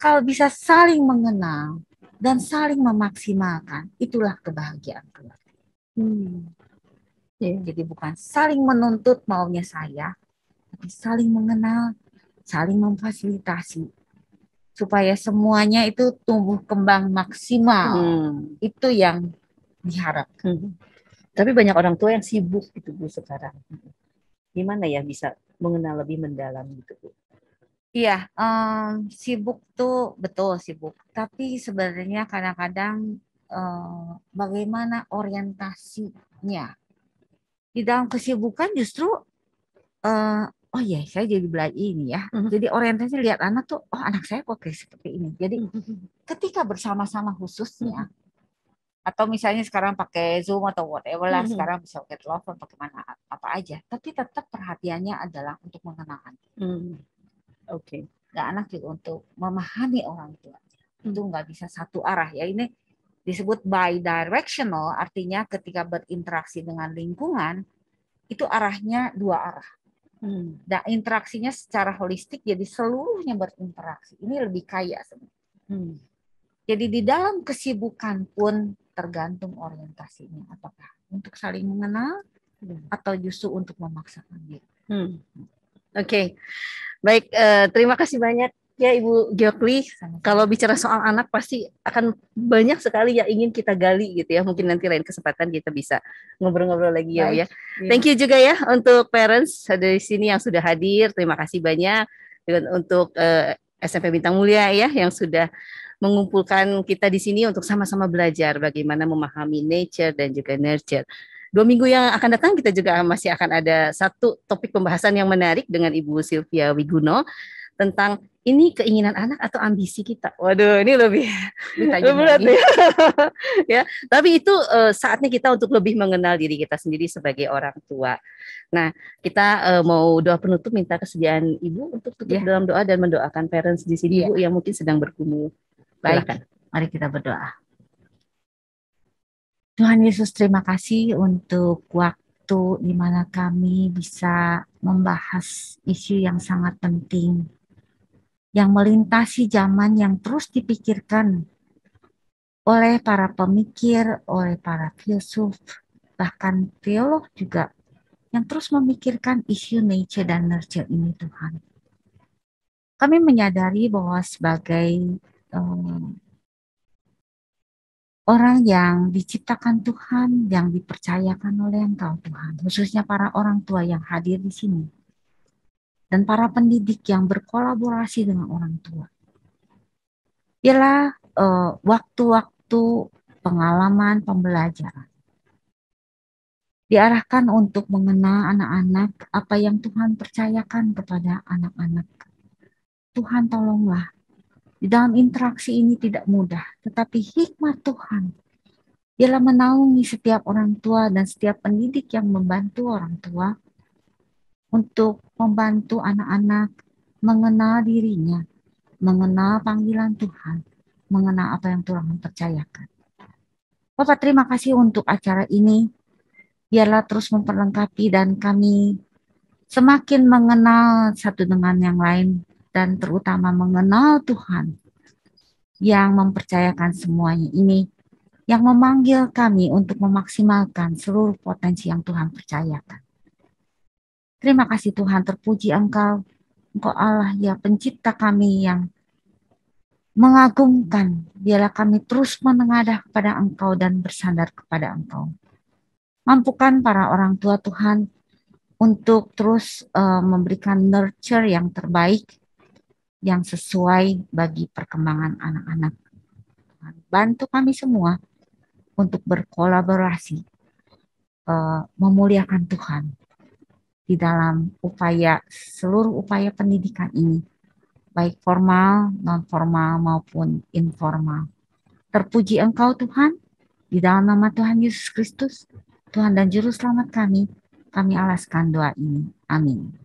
Speaker 2: Kalau bisa saling mengenal dan saling memaksimalkan, itulah kebahagiaan keluarga. Jadi bukan saling menuntut maunya saya, tapi saling mengenal, saling memfasilitasi supaya semuanya itu tumbuh kembang maksimal. Itu yang diharapkan.
Speaker 1: Tapi banyak orang tua yang sibuk gitu Bu sekarang. Gimana ya bisa mengenal lebih mendalam gitu Bu?
Speaker 2: Iya, sibuk tuh betul sibuk. Tapi sebenarnya kadang-kadang bagaimana orientasinya. Di dalam kesibukan justru, oh iya saya jadi belajar ini ya. Jadi orientasi lihat anak tuh, oh anak saya kok kayak seperti ini. Jadi ketika bersama-sama khususnya, atau misalnya sekarang pakai Zoom atau whatever lah, sekarang bisa pakai telepon, pakai mana apa aja. Tapi tetap perhatiannya adalah untuk mengenalkan.
Speaker 1: Oke.
Speaker 2: Dan anak juga untuk memahami orang tua. Itu nggak bisa satu arah ya. Ini disebut bidirectional, artinya ketika berinteraksi dengan lingkungan itu arahnya dua arah. Dan interaksinya secara holistik jadi seluruhnya berinteraksi. Ini lebih kaya sebenarnya. Jadi di dalam kesibukan pun tergantung orientasinya, apakah untuk saling mengenal atau justru untuk memaksakan diri.
Speaker 1: Oke. Baik, terima kasih banyak ya Ibu Giokly. Kalau bicara soal anak pasti akan banyak sekali yang ingin kita gali gitu ya. Mungkin nanti lain kesempatan kita bisa ngobrol-ngobrol lagi ya Bu ya. Thank you juga ya untuk parents dari sini yang sudah hadir. Terima kasih banyak. Dan untuk SMP Bintang Mulia ya yang sudah mengumpulkan kita di sini untuk sama-sama belajar bagaimana memahami nature dan juga nurture. 2 minggu yang akan datang kita juga masih akan ada satu topik pembahasan yang menarik dengan Ibu Sylvia Wiguno tentang ini keinginan anak atau ambisi kita. Waduh, ini lebih berat ya. Ya, tapi itu saatnya kita untuk lebih mengenal diri kita sendiri sebagai orang tua. Nah, kita mau doa penutup, minta kesediaan Ibu untuk tutup dalam doa dan mendoakan parents di sini Bu yang mungkin sedang bergumul.
Speaker 2: Baik, mari kita berdoa. Tuhan Yesus, terima kasih untuk waktu di mana kami bisa membahas isu yang sangat penting, yang melintasi zaman yang terus dipikirkan oleh para pemikir, oleh para filsuf, bahkan teolog juga, yang terus memikirkan isu nature dan nurture ini Tuhan. Kami menyadari bahwa sebagai orang yang diciptakan Tuhan, yang dipercayakan oleh Engkau Tuhan, khususnya para orang tua yang hadir di sini, dan para pendidik yang berkolaborasi dengan orang tua. Ialah waktu-waktu pengalaman pembelajaran diarahkan untuk mengenal anak-anak apa yang Tuhan percayakan kepada anak-anak. Tuhan tolonglah. Di dalam interaksi ini tidak mudah, tetapi hikmat Tuhan ialah menaungi setiap orang tua dan setiap pendidik yang membantu orang tua untuk membantu anak-anak mengenal dirinya, mengenal panggilan Tuhan, mengenal apa yang Tuhan percayakan. Bapak, terima kasih untuk acara ini. Biarlah terus memperlengkapi dan kami semakin mengenal satu dengan yang lain dan terutama mengenal Tuhan yang mempercayakan semuanya ini, yang memanggil kami untuk memaksimalkan seluruh potensi yang Tuhan percayakan. Terima kasih Tuhan, terpuji Engkau Allah ya pencipta kami yang mengagumkan. Biarlah kami terus menengadah kepada Engkau dan bersandar kepada Engkau. Mampukan para orang tua Tuhan untuk terus memberikan nurture yang terbaik, yang sesuai bagi perkembangan anak-anak. Bantu kami semua untuk berkolaborasi memuliakan Tuhan di dalam seluruh upaya pendidikan ini, baik formal, non formal maupun informal. Terpuji Engkau Tuhan, di dalam nama Tuhan Yesus Kristus, Tuhan dan Juru Selamat kami alaskan doa ini. Amin.